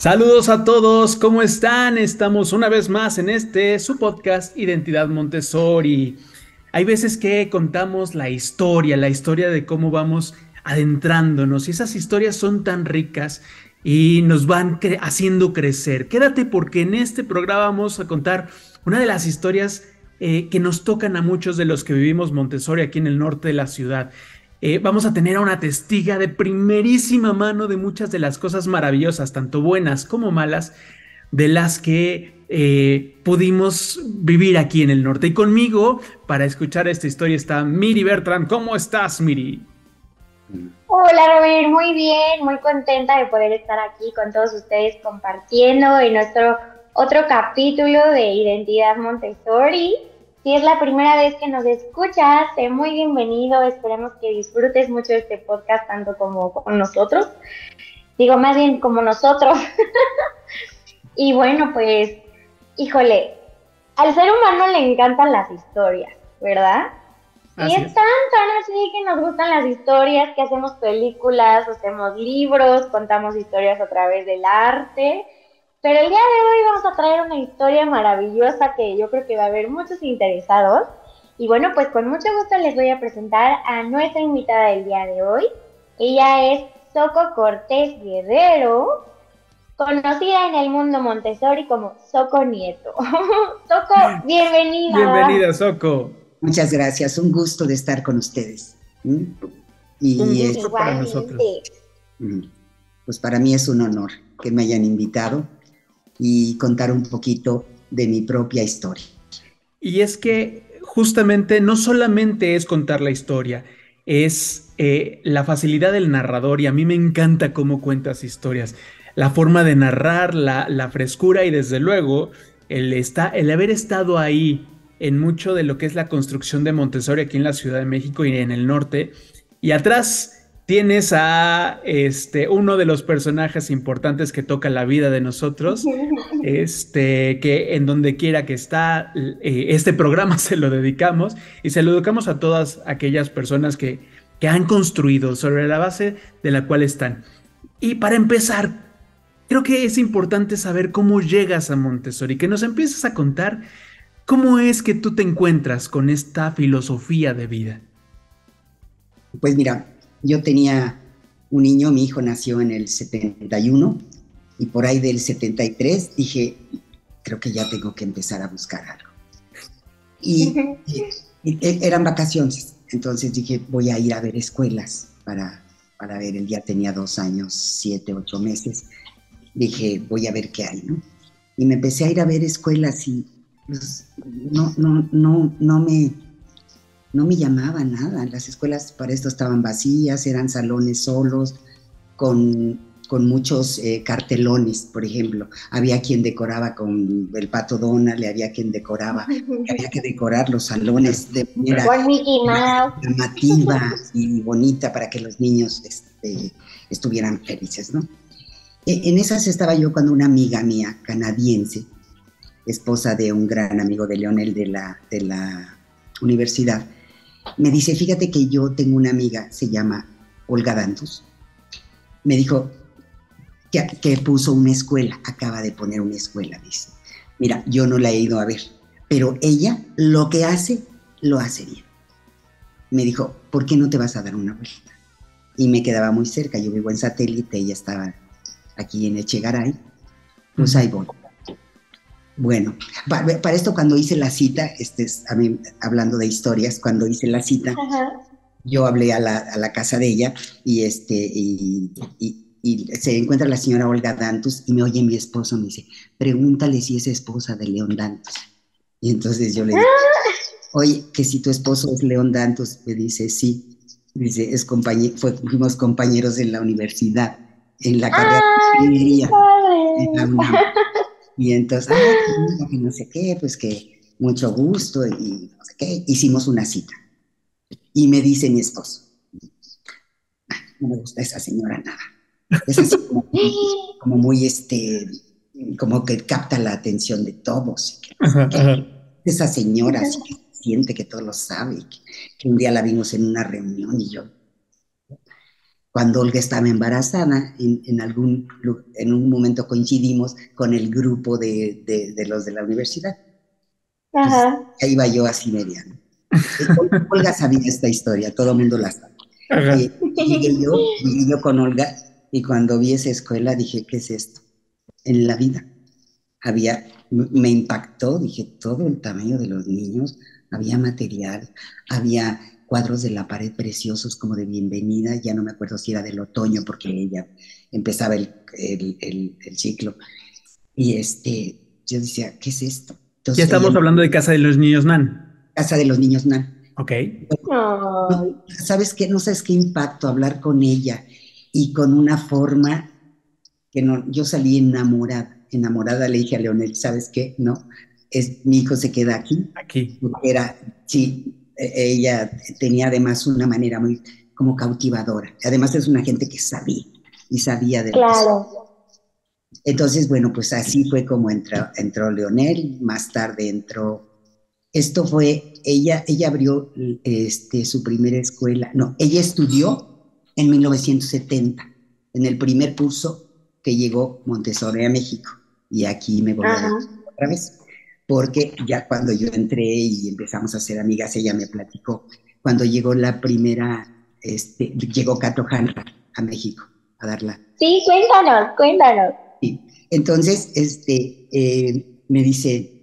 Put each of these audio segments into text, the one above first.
Saludos a todos, ¿cómo están? Estamos una vez más en su podcast Identidad Montessori. Hay veces que contamos la historia de cómo vamos adentrándonos y esas historias son tan ricas y nos van haciendo crecer. Quédate porque en este programa vamos a contar una de las historias que nos tocan a muchos de los que vivimos Montessori aquí en el norte de la ciudad. Vamos a tener a una testiga de primerísima mano de muchas de las cosas maravillosas, tanto buenas como malas, de las que pudimos vivir aquí en el norte. Y conmigo, para escuchar esta historia, está Miri Bertrand. ¿Cómo estás, Miri? Hola Robert, muy bien, muy contenta de poder estar aquí con todos ustedes compartiendo en nuestro otro capítulo de Identidad Montessori. Si es la primera vez que nos escuchas, sé muy bienvenido, esperemos que disfrutes mucho este podcast tanto como con nosotros, digo más bien como nosotros. Y bueno, pues, híjole, al ser humano le encantan las historias, ¿verdad? Y Así es es. tan así que nos gustan las historias, que hacemos películas, hacemos libros, contamos historias a través del arte. Pero el día de hoy vamos a traer una historia maravillosa que yo creo que va a haber muchos interesados. Y bueno, pues con mucho gusto les voy a presentar a nuestra invitada del día de hoy. Ella es Soco Cortés Guerrero, conocida en el mundo Montessori como Soco Nieto. Soco, bienvenida. Bienvenida, Soco. Muchas gracias, un gusto de estar con ustedes. ¿Mm? Un Y gusto para nosotros. Igualmente. mm, pues para mí es un honor que me hayan invitado y contar un poquito de mi propia historia. Y es que justamente no solamente es contar la historia, es la facilidad del narrador y a mí me encanta cómo cuentas historias, la forma de narrar, la frescura y desde luego el haber estado ahí en mucho de lo que es la construcción de Montessori aquí en la Ciudad de México y en el norte. Y atrás tienes a uno de los personajes importantes que toca la vida de nosotros, que en donde quiera que está, este programa se lo dedicamos y se lo dedicamos a todas aquellas personas que han construido sobre la base de la cual están. Y para empezar, creo que es importante saber cómo llegas a Montessori, que nos empieces a contar cómo es que tú te encuentras con esta filosofía de vida. Pues mira, yo tenía un niño, mi hijo nació en el 71 y por ahí del 73 dije, creo que ya tengo que empezar a buscar algo. Y, eran vacaciones, entonces dije, voy a ir a ver escuelas para ver, él ya tenía 2 años, 7, 8 meses. Dije, voy a ver qué hay, ¿no? Y me empecé a ir a ver escuelas y pues, no me llamaba nada. Las escuelas para esto estaban vacías, eran salones solos, con muchos cartelones, por ejemplo. Había quien decoraba con el Pato Donald, había quien decoraba, había que decorar los salones de manera Con Mickey Mouse. llamativa y bonita para que los niños estuvieran felices, ¿no? En esas estaba yo cuando una amiga mía, canadiense, esposa de un gran amigo de Leonel de la universidad, me dice, fíjate que yo tengo una amiga, se llama Olga Dantus, me dijo que puso una escuela, acaba de poner una escuela, dice, mira, yo no la he ido a ver, pero ella lo que hace, lo hace bien. Me dijo, ¿por qué no te vas a dar una vuelta? Y me quedaba muy cerca, yo vivo en Satélite, ella estaba aquí en Echegaray, pues ahí voy. Bueno, para esto cuando hice la cita, a mí, hablando de historias, cuando hice la cita, Ajá. yo hablé a la casa de ella y se encuentra la señora Olga Dantus y me oye mi esposo, me dice, pregúntale si es esposa de León Dantus. Y entonces yo le digo, oye, que si tu esposo es León Dantus, me dice, sí, dice, fuimos compañeros en la universidad, en la carrera de ¡Ay, qué ingeniería, en la padre! UNAM. Y entonces, ay, que no sé qué, pues que mucho gusto y no sé qué, hicimos una cita. Y me dice mi esposo, no me gusta esa señora nada. Es así como muy, como que capta la atención de todos. Y que no sé Ajá, qué. ajá. Esa señora así que siente que todo lo sabe, que un día la vimos en una reunión y yo. cuando Olga estaba embarazada, en un momento coincidimos con el grupo de los de la universidad. Entonces, Ajá. ahí iba yo así media, ¿no? Olga sabía esta historia, todo el mundo la sabe. Ajá. Llegué yo con Olga y cuando vi esa escuela dije, ¿qué es esto? En la vida me impactó, dije, todo el tamaño de los niños, había material, había cuadros de la pared preciosos como de bienvenida, ya no me acuerdo si era del otoño porque ella empezaba el ciclo. Y yo decía, ¿qué es esto? Ya Entonces ella, estamos hablando de Casa de los Niños Nan. casa de los niños, Nan. Ok. Ay, No, ¿sabes qué? No sabes qué impacto hablar con ella y con una forma que no, yo salí enamorada le dije a Leonel, ¿sabes qué? No, mi hijo se queda aquí. Aquí. Sí, ella tenía además una manera muy como cautivadora. Además es una gente que sabía y sabía de lo que... claro. Entonces, bueno, pues así fue como entró Leonel, más tarde ella abrió su primera escuela, no, ella estudió en 1970, en el primer curso que llegó Montessori a México, y aquí me volví a Ajá. decir otra vez, porque ya cuando yo entré y empezamos a ser amigas, ella me platicó, cuando llegó llegó Cato Hanra a México a darla. Sí, cuéntanos, cuéntanos. Sí. Entonces, me dice,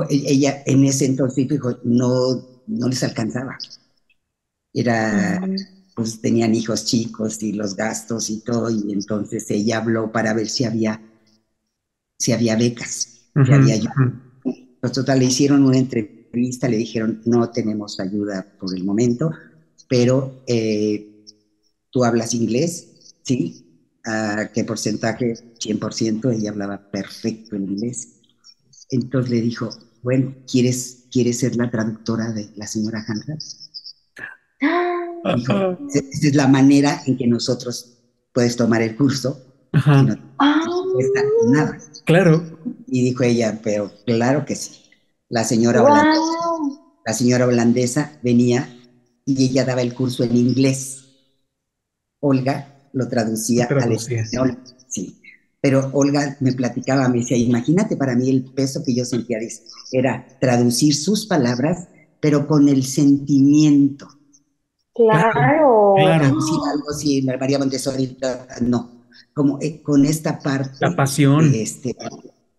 ella en ese entonces dijo, no les alcanzaba. Mm, Pues tenían hijos chicos y los gastos y todo, y entonces ella habló para ver si había becas, si Ujú, había ayuda. ujú. Pues total, le hicieron una entrevista, le dijeron, no tenemos ayuda por el momento, pero tú hablas inglés, ¿sí? ¿A qué porcentaje? 100%, ella hablaba perfecto el inglés. Entonces le dijo, bueno, ¿quieres ser la traductora de la señora Hanra? Dijo, Ajá. esa es la manera en que nosotros puedes tomar el curso y no te cuesta nada. Claro. Y dijo ella, pero claro que sí. La señora holandesa, wow. la señora holandesa venía y ella daba el curso en inglés. Olga lo Lo traducía al traducía. español, sí. Pero Olga me platicaba, me decía, imagínate para mí el peso que yo sentía, era traducir sus palabras, pero con el sentimiento. Claro, Claro. No claro. traducir algo así, María Montessori, no, como con esta La parte de pasión.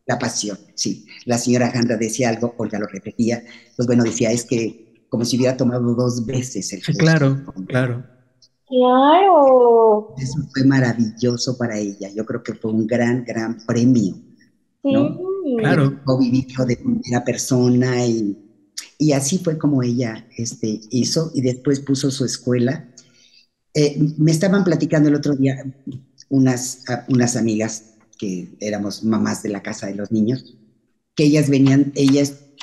la pasión, sí. La señora Jandra decía algo, Olga lo repetía, pues bueno, decía, es que como si hubiera tomado dos veces el Sí, curso. claro, claro. Claro. Eso fue maravilloso para ella. Yo creo que fue un gran, gran premio, ¿no? Le Sí. Claro. tocó vivirlo de primera persona y así fue como ella hizo y después puso su escuela. Me estaban platicando el otro día unas amigas que éramos mamás de la casa de los niños, que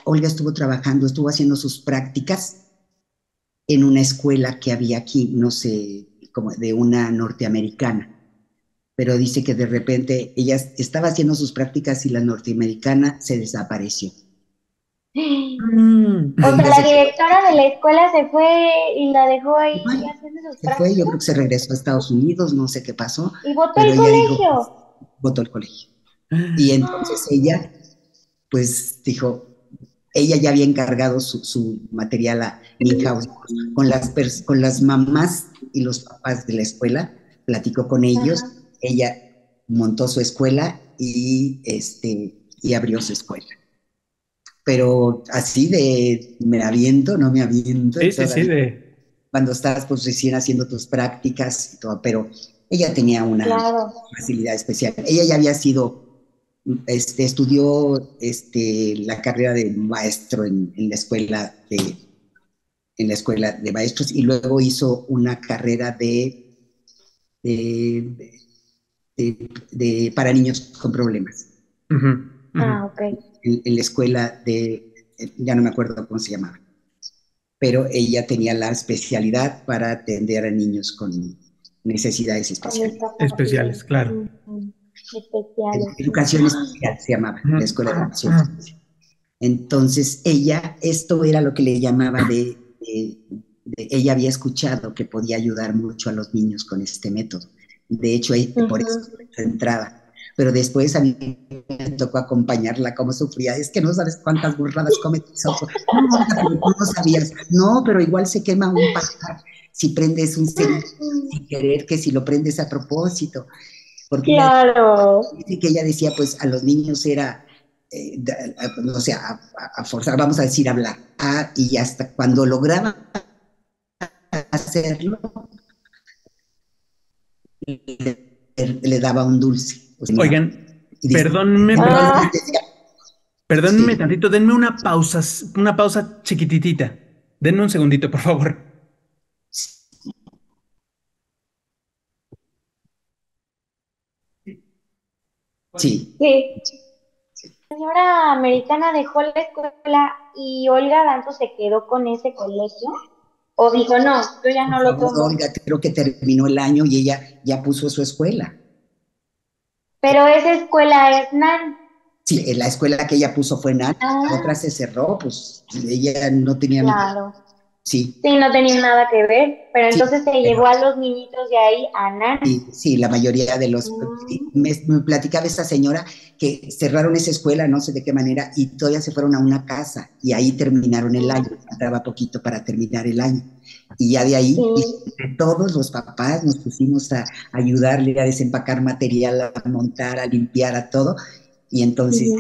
Olga estuvo trabajando, estuvo haciendo sus prácticas en una escuela que había aquí, no sé, como de una norteamericana, pero dice que de repente ella estaba haciendo sus prácticas y la norteamericana se desapareció. Y O sea, ella la directora de la escuela se fue y la dejó ahí haciendo sus se fue, yo prácticas creo que se regresó a Estados Unidos, no sé qué pasó, y votó pero el ella dijo, pues, colegio. votó el colegio. Y entonces ella, pues dijo, ella ya había encargado su material a Milhouse con las mamás y los papás de la escuela, platicó con ellos, Ajá. ella montó su escuela y abrió su escuela. Pero así de me aviento, no me aviento Sí, sí, sí, todavía de. cuando estás pues recién haciendo tus prácticas y todo, pero ella tenía una Claro. facilidad especial. Ella ya había estudió la carrera de maestro en la escuela de maestros y luego hizo una carrera de, para niños con problemas Ujú, ujú. Ah, ok. en la escuela ya no me acuerdo cómo se llamaba, pero ella tenía la especialidad para atender a niños con necesidades Con especiales. discapacidad. Especiales, claro. Ujú. Especiales. Educación especial se llamaba, Ujú, la escuela de educación ujú. especial. Entonces, ella, esto era lo que le llamaba ella había escuchado que podía ayudar mucho a los niños con este método. De hecho, por eso Ujú. entraba. Pero después a mí me tocó acompañarla, cómo sufría. Es que no sabes cuántas burradas come tu sopo. No, pero tú no sabías. No, pero igual se quema un pajar si prendes un cerillo sin querer, que si lo prendes a propósito. Porque ella Claro. dice que ella decía, pues a los niños era, o sea, a forzar, vamos a decir, hablar. Y hasta cuando lograba hacerlo, le daba un dulce. O sea, Oigan, y dice, perdónenme, entonces Ah, decía, perdónenme sí, tantito, denme una pausa chiquititita. Denme un segundito, por favor. sí. sí. La señora americana dejó la escuela y Olga Danto se quedó con ese colegio. O dijo, no, yo ya Por no lo favor, tomo. Olga, creo que terminó el año y ella ya puso su escuela. Pero esa escuela es NAN. Sí, la escuela que ella puso fue en Ana, la otra Ah, se cerró, pues ella no tenía, claro. sí, Sí, no tenía nada que ver, pero sí, entonces se pero llevó a los niñitos de ahí a NAN. sí, sí, la mayoría de los... Sí, Mm, me platicaba esa señora que cerraron esa escuela, no sé de qué manera, y todavía se fueron a una casa y ahí terminaron el año, mm, faltaba poquito para terminar el año. Y ya de ahí, y sí, entre todos los papás nos pusimos a ayudarle a desempacar material, a montar, a limpiar, a todo, y entonces sí,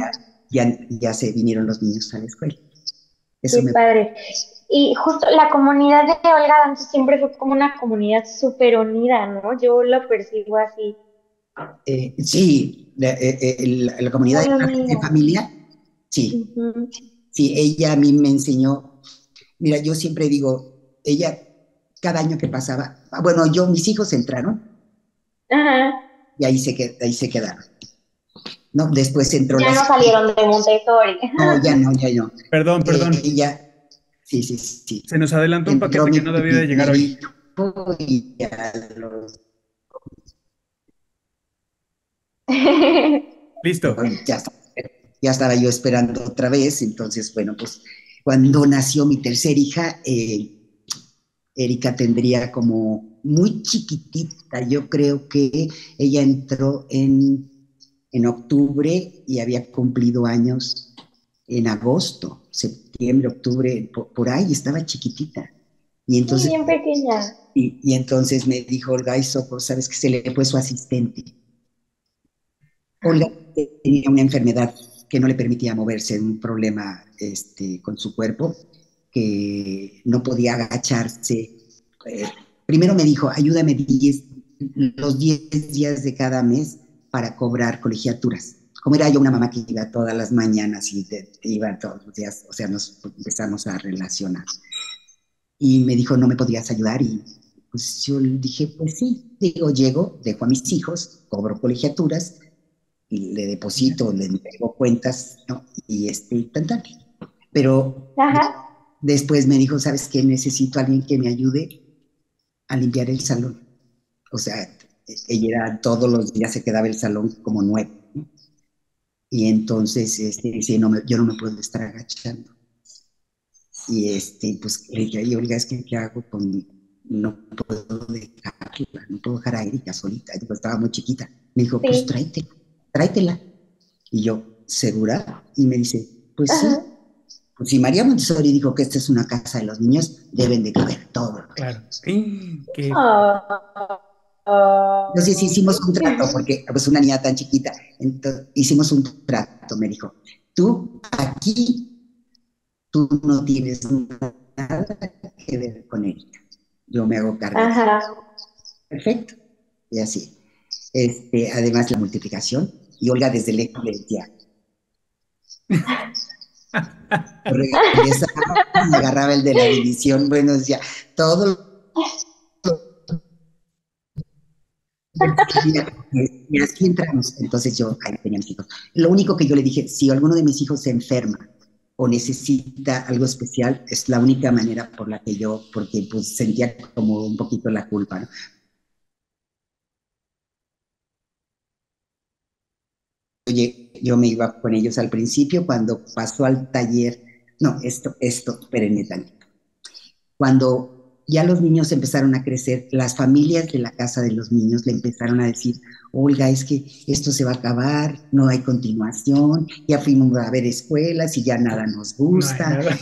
ya se vinieron los niños a la escuela. Eso qué me... padre. Y justo la comunidad de Olga Danto siempre fue como una comunidad súper unida, ¿no? Yo lo percibo así, Sí, la comunidad muy de unida. familia, sí, Ujú. sí, ella a mí me enseñó, mira, yo siempre digo, ella, cada año que pasaba, bueno, mis hijos entraron Ajá. y ahí se quedaron, ¿no? Después entró Ya la, no salieron de Montessori. no, ya no, ya no. Perdón, perdón. Ella, sí, sí, sí, Se nos adelantó un entró paquete mi que no debía de llegar primer hoy. hijo y ya los, Listo. ya, ya estaba yo esperando otra vez, entonces, bueno, pues cuando nació mi tercera hija, Erika tendría como muy chiquitita, yo creo que ella entró en octubre y había cumplido años en agosto, septiembre, octubre, por ahí estaba chiquitita. Y Sí, entonces, bien pequeña. y entonces me dijo Olga Isoko, ¿sabes que se le fue su asistente? Olga tenía una enfermedad que no le permitía moverse, un problema con su cuerpo, que no podía agacharse. Eh, Primero me dijo, ayúdame los 10 días de cada mes para cobrar colegiaturas. Como era yo una mamá que iba todas las mañanas y iba todos los días, o sea, nos empezamos a relacionar. Y me dijo, ¿no me podrías ayudar? Y pues yo le dije, pues sí, digo, llego, dejo a mis hijos, cobro colegiaturas y le deposito, le entrego cuentas, ¿no? Y tan, tan. Pero Ajá. después me dijo, ¿sabes qué? Necesito a alguien que me ayude a limpiar el salón. O sea, ella era todos los días se quedaba el salón como nuevo, ¿no? Y entonces dice, no yo no me puedo estar agachando. Y pues le dije, ay, Olga, es que ¿qué hago con, no puedo dejarla, no puedo dejar a Erika solita, yo estaba muy chiquita. Me dijo, pues Sí. tráetela, tráetela. Y yo, ¿segura? Y me dice, pues Ajá. sí. Pues si María Montessori dijo que esta es una casa de los niños, deben de caber todo. Claro. Sí, que Ah, Entonces hicimos un trato, porque pues una niña tan chiquita, entonces hicimos un trato, me dijo, tú aquí, tú no tienes nada que ver con él, yo me hago cargo de él. ajá. Perfecto, y así. Además la multiplicación, y Olga desde lejos le decía, regresaba y agarraba el de la división, bueno, decía, todo y así entramos. Entonces yo, ahí tenía mis hijos. Lo único que yo le dije, si alguno de mis hijos se enferma o necesita algo especial, es la única manera por la que yo, porque pues sentía como un poquito la culpa, ¿no? Oye, yo me iba con ellos al principio, cuando pasó al taller, no, espérenme tantito. Cuando ya los niños empezaron a crecer, las familias de la casa de los niños le empezaron a decir, Olga, es que esto se va a acabar, no hay continuación, ya fuimos a ver escuelas y ya nada nos No hay gusta. nada.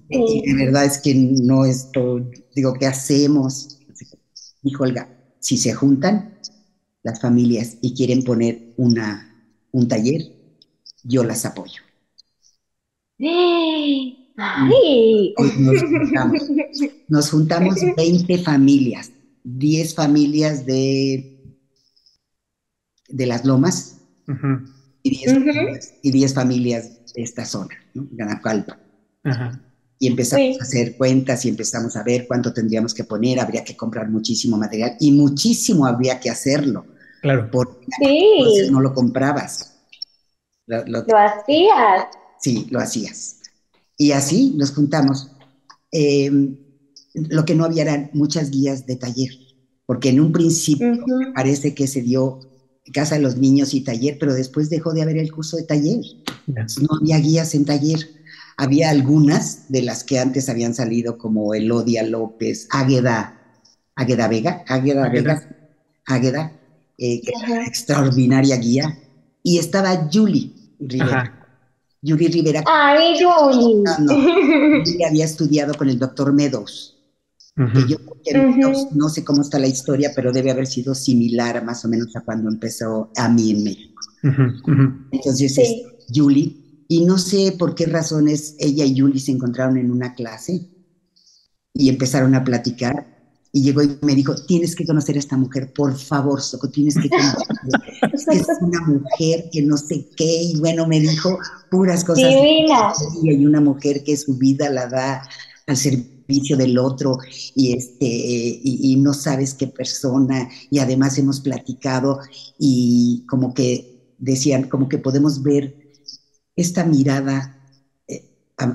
Y de verdad es que no esto, digo, ¿qué hacemos? Dijo Olga, si se juntan las familias y quieren poner un taller, yo las apoyo. ¡Ay! Pues nos juntamos 20 familias, 10 familias de Las Lomas Ujú. y 10 familias de esta zona, ¿no? Ganacalpa. Ajá. Y empezamos Sí. a hacer cuentas y empezamos a ver cuánto tendríamos que poner, habría que comprar muchísimo material y muchísimo habría que hacerlo, Claro. porque entonces Sí, no lo comprabas, lo hacías. sí, lo hacías. Y así nos juntamos. Eh, lo que no había eran muchas guías de taller, porque en un principio me parece que se dio Casa de los Niños y taller, pero después dejó de haber el curso de taller. Ya. No había guías en taller. Había algunas de las que antes habían salido, como Elodia López, Águeda Vega, Águeda, que era una extraordinaria guía, y estaba Julie Rivera. Ajá. Yuri Rivera, Ay, Julie. no, Yuri había estudiado con el doctor Meadows, que yo no sé cómo está la historia, pero debe haber sido similar más o menos a cuando empezó a mí en México. Entonces, Sí. Julie, y no sé por qué razones ella y Julie se encontraron en una clase y empezaron a platicar. Y llegó y me dijo, tienes que conocer a esta mujer, por favor, Soco, tienes que conocerla. Es que es una mujer que no sé qué, y bueno, me dijo puras cosas. Divina. Y una mujer que su vida la da al servicio del otro, y no sabes qué persona, y además hemos platicado, y como que decían, como que podemos ver esta mirada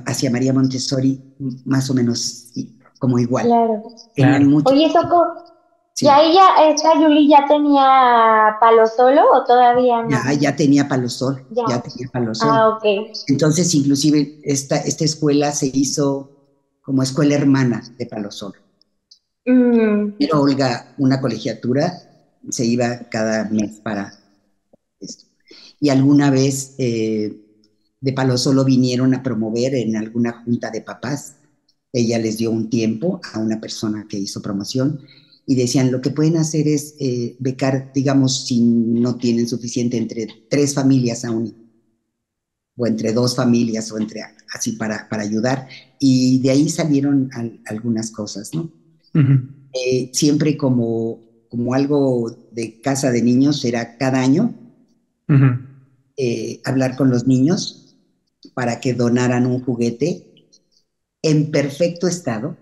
hacia María Montessori más o menos como igual. Claro. Tenían mucho. Oye, Soco, Sí. ¿ya esta Julie ya tenía palo solo o todavía no? Ya tenía Palosol, Ya. ya tenía Palosol. Ah, ok. Entonces, inclusive, esta escuela se hizo como escuela hermana de Palosol. Pero Olga, una colegiatura, se iba cada mes para esto. Y alguna vez de Palosolo vinieron a promover en alguna junta de papás. Ella les dio un tiempo a una persona que hizo promoción y decían, lo que pueden hacer es becar, digamos, si no tienen suficiente, entre 3 familias aún, o entre 2 familias, o entre así para ayudar. Y de ahí salieron algunas cosas, ¿no? Siempre como algo de casa de niños era cada año hablar con los niños para que donaran un juguete en perfecto estado,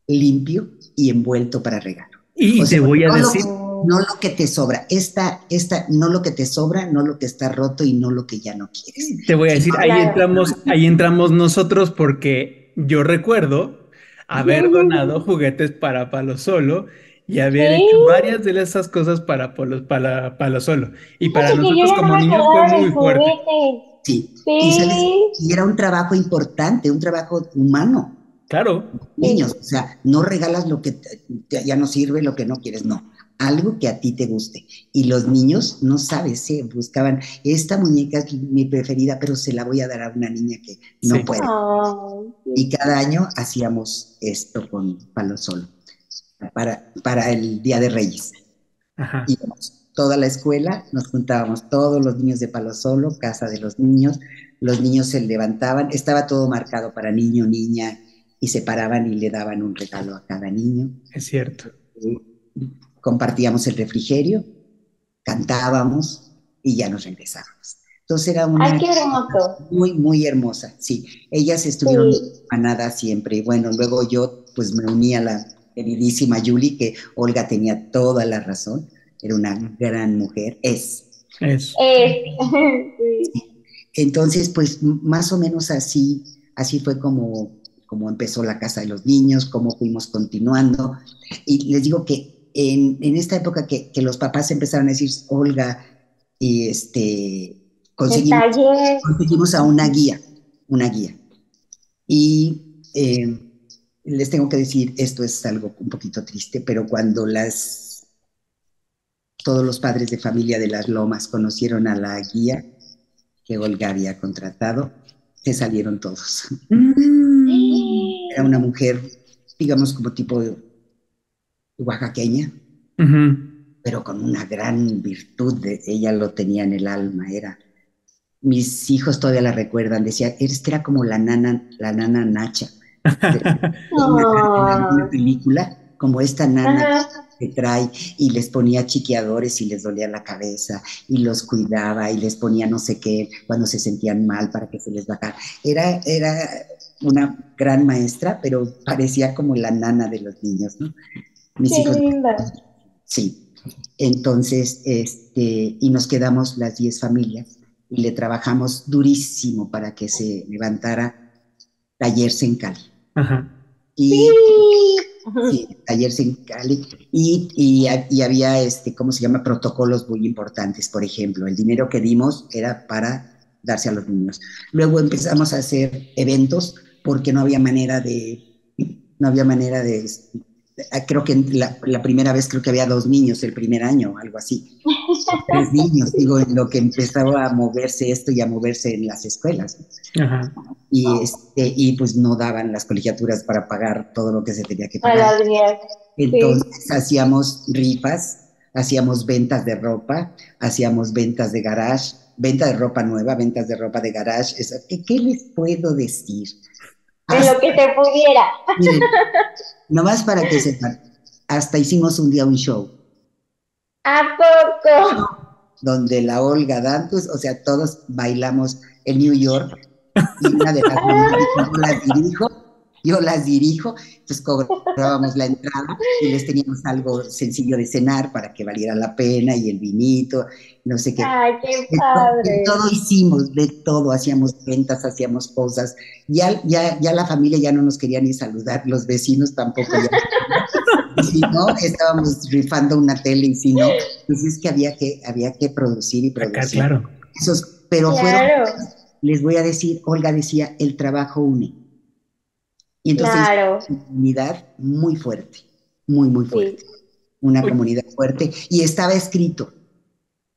limpio y envuelto para regalo. Y te voy a decir, no lo que te sobra, no lo que te sobra, no lo que está roto y no lo que ya no quieres. te voy a decir, ahí entramos nosotros, porque yo recuerdo haber donado juguetes para Palo Solo y haber hecho varias de esas cosas para Palo Solo. Y para Fíjate que yo nosotros ya no como me niños fue acordaba muy del fuerte. juguete. Sí. Sí. Y era un trabajo importante, un trabajo humano. Claro. Niños, o sea, no regalas lo que ya no sirve, lo que no quieres, no. Algo que a ti te guste. Y los niños, no sabes, buscaban, esta muñeca es mi preferida, pero se la voy a dar a una niña que no puede. Y cada año hacíamos esto con Palo Solo, para el Día de Reyes. Ajá. Íbamos toda la escuela, nos juntábamos todos los niños de Palo Solo, casa de los niños se levantaban, estaba todo marcado para niño, niña, y se paraban y le daban un regalo a cada niño. Es cierto. Compartíamos el refrigerio, cantábamos y ya nos regresábamos. Entonces era una ¡Ay, qué hermoso! Muy, muy hermosa, sí. Ellas estuvieron hermanadas siempre. Y bueno, luego yo pues me uní a la queridísima Julie, que Olga tenía toda la razón. Era una gran mujer, es. Entonces, pues más o menos así fue como empezó la Casa de los Niños, cómo fuimos continuando. Y les digo que en esta época que los papás empezaron a decir, Olga, y conseguimos a una guía. Y les tengo que decir, esto es algo un poquito triste, pero cuando todos los padres de familia de Las Lomas conocieron a la guía que Olga había contratado, se salieron todos. Era una mujer, digamos, como tipo oaxaqueña, pero con una gran virtud, ella lo tenía en el alma, mis hijos todavía la recuerdan, decía, era como la nana Nacha, una película, como esta nana que trae y les ponía chiqueadores y les dolía la cabeza y los cuidaba y les ponía no sé qué cuando se sentían mal para que se les bajara. Era una gran maestra, pero parecía como la nana de los niños, ¿no? Mis hijos. Linda. Sí. Entonces, y nos quedamos las 10 familias y le trabajamos durísimo para que se levantara Talleres en Cali. Ajá. Y sí, Talleres en Cali. Y había, ¿cómo se llama? Protocolos muy importantes. Por ejemplo, el dinero que dimos era para darse a los niños. Luego empezamos a hacer eventos porque no había manera de creo que la primera vez creo que había 2 niños el primer año, algo así. 3 niños, digo, en lo que empezaba a moverse esto y a moverse en las escuelas. Ajá. Y pues no daban las colegiaturas para pagar todo lo que se tenía que pagar. Entonces hacíamos rifas, hacíamos ventas de ropa, hacíamos ventas de garage, venta de ropa nueva, ventas de ropa de garage. ¿Qué les puedo decir? De lo que se pudiera. Miren, nomás para que sepan, hasta hicimos un día un show. ¿A poco? Donde la Olga Dantus, o sea, todos bailamos en New York, y una de las yo las dirijo, entonces cobrábamos la entrada y les teníamos algo sencillo de cenar para que valiera la pena, y el vinito, no sé qué. ¡Ay, qué padre! De todo hicimos, de todo, hacíamos ventas, hacíamos cosas. Ya la familia ya no nos quería ni saludar, los vecinos tampoco. Y si no, estábamos rifando una tele, y si no, pues es que había que producir y producir. Acá, claro. Pero les voy a decir, Olga decía, el trabajo une. Y entonces, una comunidad muy fuerte, muy, muy fuerte. Sí. Una comunidad fuerte. Y estaba escrito,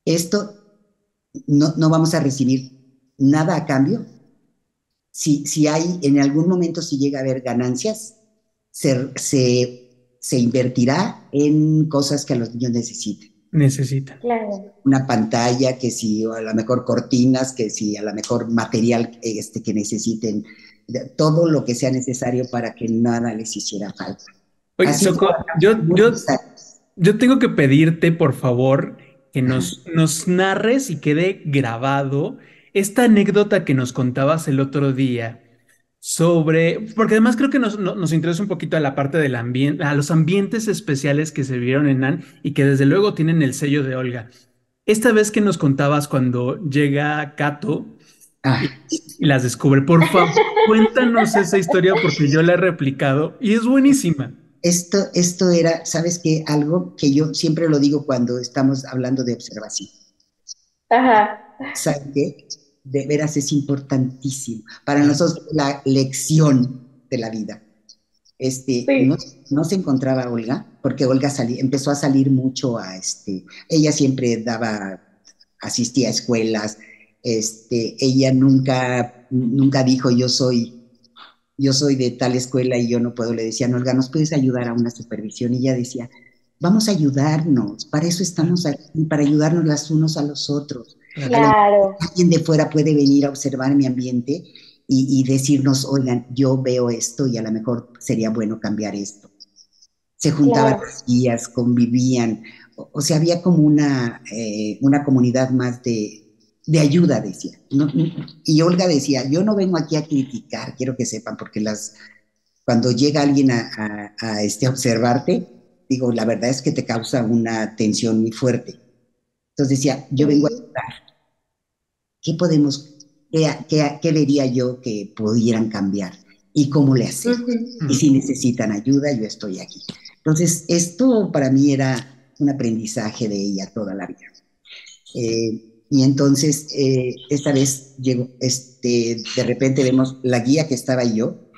esto no vamos a recibir nada a cambio. Si hay, en algún momento, si llega a haber ganancias, se invertirá en cosas que a los niños necesitan. Claro. Una pantalla, que si a lo mejor cortinas, que si a lo mejor material que necesiten, todo lo que sea necesario para que nada les hiciera falta. Oye, Soco, yo tengo que pedirte, por favor, que nos narres y quede grabado esta anécdota que nos contabas el otro día porque además creo que nos interesa un poquito a la parte del ambiente, a los ambientes especiales que se vivieron en NAN y que desde luego tienen el sello de Olga. Esta vez que nos contabas cuando llega Cato y las descubre, por favor, cuéntanos esa historia porque yo la he replicado y es buenísima. Esto era, ¿sabes qué? Algo que yo siempre lo digo cuando estamos hablando de observación. Ajá. ¿Sabes qué? De veras es importantísimo. Para nosotros la lección de la vida. Sí. No se encontraba Olga, porque Olga empezó a salir mucho ella siempre asistía a escuelas, ella nunca dijo yo soy de tal escuela y yo no puedo. Le decían, Olga, ¿nos puedes ayudar a una supervisión? Y ella decía, vamos a ayudarnos, para eso estamos aquí, para ayudarnos las unos a los otros. Claro. Alguien de fuera puede venir a observar mi ambiente y decirnos, oigan, yo veo esto y a lo mejor sería bueno cambiar esto. Se juntaban las guías, convivían, o sea, había como una comunidad más de ayuda, decía. Y Olga decía, yo no vengo aquí a criticar, quiero que sepan, porque cuando llega alguien a observarte, digo, la verdad es que te causa una tensión muy fuerte. Entonces decía, yo vengo a ayudar. ¿Qué vería yo que pudieran cambiar? ¿Y cómo le hacen? Y si necesitan ayuda, yo estoy aquí. Entonces, esto para mí era un aprendizaje de ella toda la vida. Y entonces, esta vez llegó, de repente vemos la guía que estaba yo,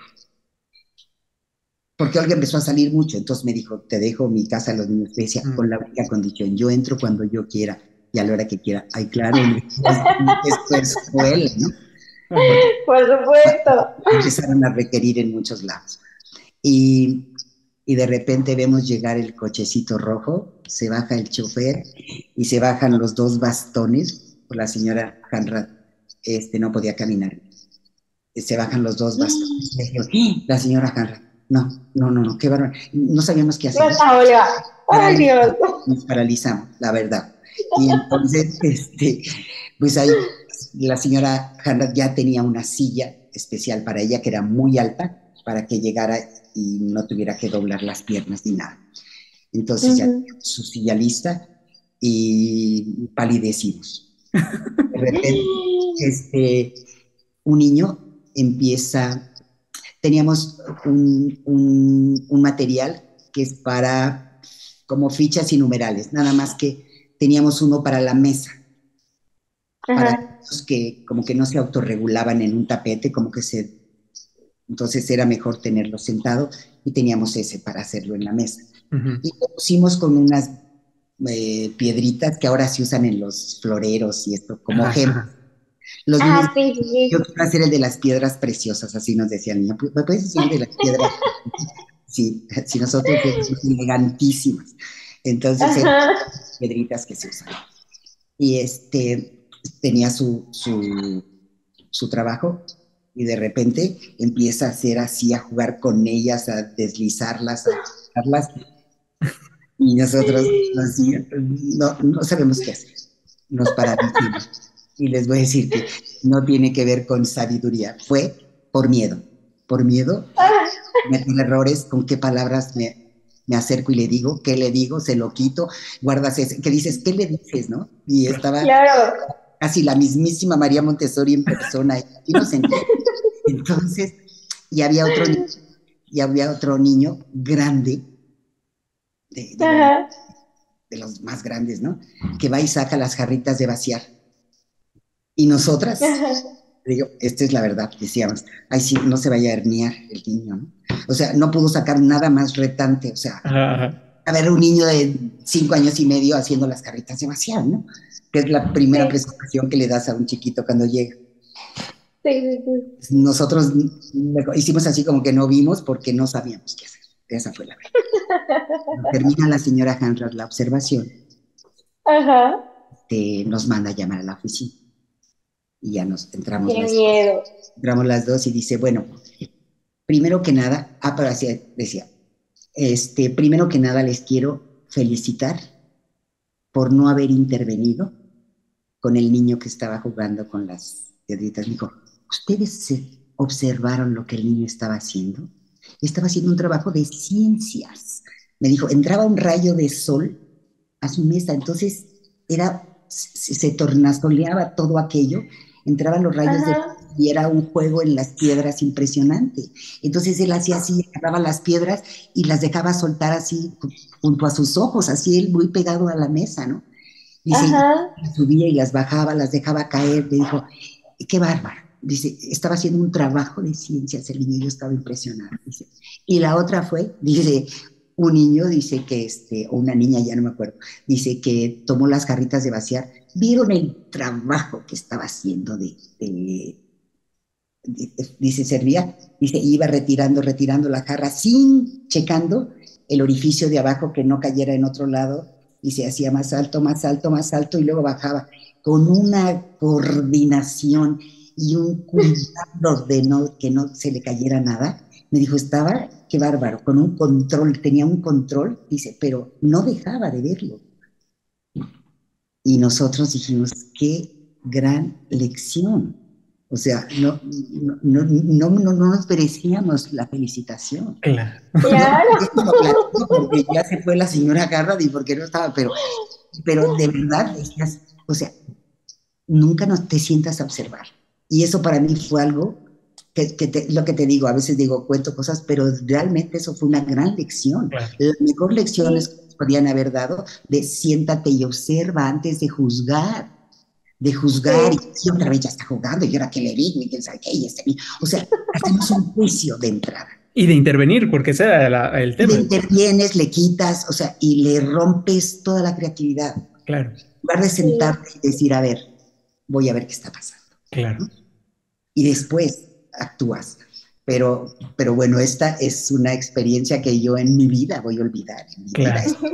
porque Olga empezó a salir mucho, entonces me dijo, te dejo mi casa a los niños. Le decía, con la única condición, yo entro cuando yo quiera y a la hora que quiera. Ay, claro, esto es escuela, ¿no? Por supuesto. Empezaron a requerir en muchos lados. Y de repente vemos llegar el cochecito rojo, se baja el chofer y se bajan los dos bastones, pues la señora Hanrat no podía caminar. Se bajan los dos bastones. La señora Hanrat, no, qué bárbaro. No sabíamos qué hacer. ¡Ay, Dios! Nos paralizamos, la verdad. Y entonces, pues ahí la señora Hanrat ya tenía una silla especial para ella que era muy alta para que llegara y no tuviera que doblar las piernas ni nada. Entonces ya teníamos su silla lista y palidecimos. De repente, un niño empieza, teníamos un material que es para como fichas y numerales, nada más que teníamos uno para la mesa, para los que como que no se autorregulaban en un tapete, entonces era mejor tenerlo sentado y teníamos ese para hacerlo en la mesa. Y lo pusimos con unas piedritas que ahora se usan en los floreros y esto, como gemas. Los niños, yo quiero hacer el de las piedras preciosas, así nos decía el niño. ¿Me puedes decir el de las piedras? Sí, nosotros somos elegantísimas. Entonces, eran piedritas que se usan. Y tenía su trabajo y de repente empieza a hacer así, a jugar con ellas, a deslizarlas, a sacarlas. Y nosotros así, no sabemos qué hacer. Nos paralizamos. Y les voy a decir que no tiene que ver con sabiduría, fue por miedo. Por miedo, cometer errores, con qué palabras me acerco y le digo, qué le digo, se lo quito, guardas ese, que dices, ¿qué le dices, no? Y estaba casi la mismísima María Montessori en persona, y no se entiende. Entonces, y había otro niño grande, de los más grandes, ¿no? Que va y saca las jarritas de vaciar. Y nosotras, digo, esta es la verdad, decíamos, ay, sí, no se vaya a herniar el niño, ¿no? O sea, no pudo sacar nada más retante, o sea, a ver, un niño de 5 años y medio haciendo las jarritas de vaciar, ¿no? Que es la primera presentación que le das a un chiquito cuando llega. Nosotros hicimos así como que no vimos porque no sabíamos qué hacer. Esa fue la verdad. Termina la señora Hanrat la observación. Nos manda a llamar a la oficina. Y ya entramos entramos las dos y dice, bueno, primero que nada, pero así decía, primero que nada les quiero felicitar por no haber intervenido con el niño que estaba jugando con las piedritas. Me dijo, ¿ustedes observaron lo que el niño estaba haciendo? Estaba haciendo un trabajo de ciencias. Me dijo, entraba un rayo de sol a su mesa, entonces se tornasoleaba todo aquello, entraban los rayos de sol y era un juego en las piedras impresionante. Entonces él hacía así, agarraba las piedras y las dejaba soltar así junto a sus ojos, así él muy pegado a la mesa, ¿no? Dice, y subía y las bajaba, las dejaba caer. Me dijo, qué bárbaro. Dice, estaba haciendo un trabajo de ciencias el niño, yo estaba impresionado. Dice. Y la otra fue, dice, un niño, dice que, o una niña, ya no me acuerdo, dice que tomó las jarritas de vaciar, vieron el trabajo que estaba haciendo dice, servía, dice, iba retirando la jarra checando el orificio de abajo que no cayera en otro lado, y se hacía más alto, y luego bajaba, con una coordinación y un cuidado de que no se le cayera nada. Me dijo, estaba, qué bárbaro, con un control, tenía un control, dice, pero no dejaba de verlo. Y nosotros dijimos, qué gran lección. O sea, no nos merecíamos la felicitación. Claro. Porque ya se fue la señora Hanrat y porque no estaba, pero de verdad, decías, o sea, nunca te sientas a observar. Y eso para mí fue algo lo que te digo, a veces cuento cosas, pero realmente eso fue una gran lección. Claro. La mejor lección es que nos podían haber dado de siéntate y observa antes de juzgar. Y otra vez ya está jugando, y ahora que le digo, y quién sabe qué, o sea, hacemos un juicio de entrada. Y de intervenir, porque ese era el Y le tema. intervienes, le quitas, o sea, y le rompes toda la creatividad. En Claro, lugar de Sí. sentarte y decir, a ver, voy a ver qué está pasando, claro. ¿no? Y después actúas. Pero bueno, esta es una experiencia que yo en mi vida voy a olvidar, en mi vida. Claro. Esta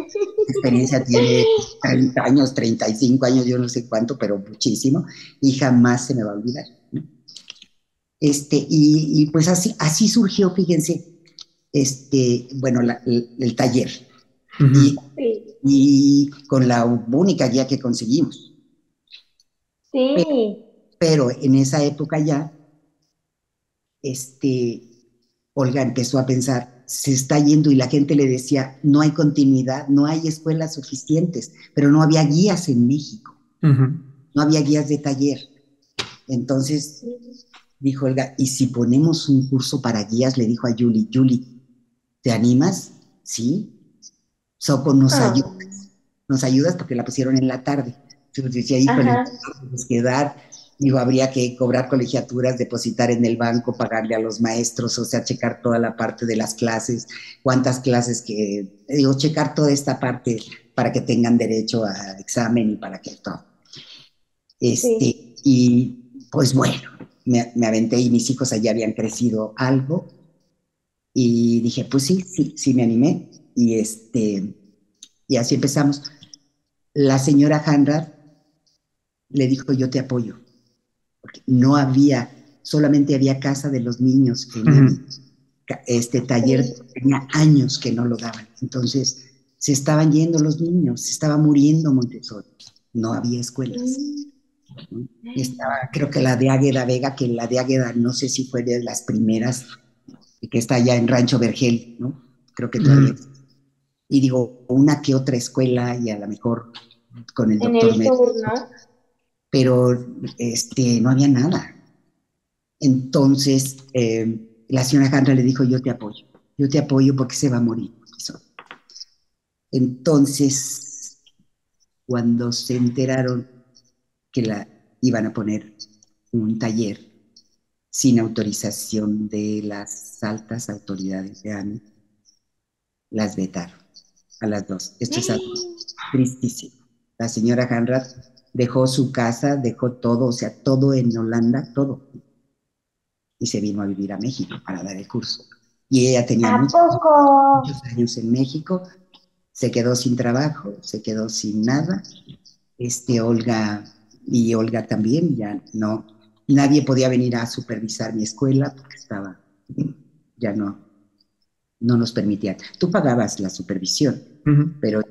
experiencia tiene 30 años, 35 años, yo no sé cuánto, pero muchísimo, y jamás se me va a olvidar, ¿no? Y pues así surgió, fíjense, bueno, el taller. Ujú. Y, Sí. y con la única guía que conseguimos. Pero, Sí. pero en esa época ya, este, Olga empezó a pensar, se está yendo y la gente le decía, no hay continuidad, no hay escuelas suficientes, pero no había guías en México, Ujú. no había guías de taller. Entonces dijo Olga, ¿y si ponemos un curso para guías? Le dijo a Julie, Julie, ¿te animas? Sí. Soco, Oh, nos ayudas porque la pusieron en la tarde. Entonces decía, híjole, ajá. pues quedar, digo, habría que cobrar colegiaturas, depositar en el banco, pagarle a los maestros, o sea, checar toda la parte de las clases, cuántas clases digo, checar toda esta parte para que tengan derecho a examen y para que todo. Sí. Y pues bueno, me aventé y mis hijos allá habían crecido algo y dije, pues sí, sí, sí me animé y así empezamos. La señora Hanrad le dijo, yo te apoyo, porque no había, solamente había casa de los niños en Ujú. AMI. Este taller Sí. tenía años que no lo daban, entonces se estaban yendo los niños, se estaba muriendo Montessori, no había escuelas. Mm. ¿No? Estaba, creo que la de Águeda Vega, que la de Águeda no sé si fue de las primeras, que está allá en Rancho Vergel, ¿no? Creo que todavía. Ujú. Y digo, una que otra escuela y a lo mejor con el En doctor el médico, sur, ¿no? pero no había nada. Entonces, la señora Handra le dijo, yo te apoyo porque se va a morir. Entonces, cuando se enteraron que la iban a poner un taller sin autorización de las altas autoridades de AMI, las vetaron a las dos. Esto es algo tristísimo. La señora Hanrad dejó su casa, dejó todo, o sea, todo en Holanda, todo, y se vino a vivir a México para dar el curso. Y ella tenía ¿A poco? muchos años en México, se quedó sin trabajo, se quedó sin nada. Olga y Olga también, ya no, nadie podía venir a supervisar mi escuela porque ya no nos permitían. Tú pagabas la supervisión, Ujú. pero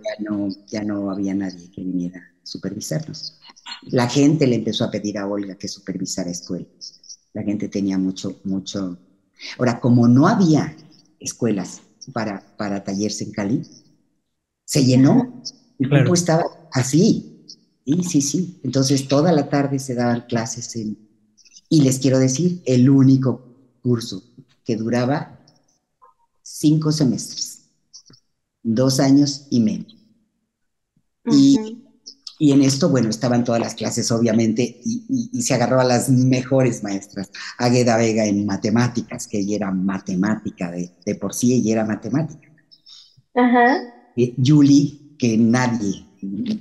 ya no había nadie que viniera a supervisarnos. La gente le empezó a pedir a Olga que supervisara escuelas. La gente tenía mucho, mucho. Ahora, como no había escuelas para talleres en Cali, se Ajá. llenó. El cupo Claro. estaba así. Sí, sí, sí. Entonces, toda la tarde se daban clases y les quiero decir, el único curso que duraba 5 semestres, 2 años y medio. Y, Ujú. y en esto, bueno, estaban todas las clases, obviamente, y se agarró a las mejores maestras. Águeda Vega en matemáticas, que ella era matemática de por sí, ella era matemática. Ajá. Julie, que nadie,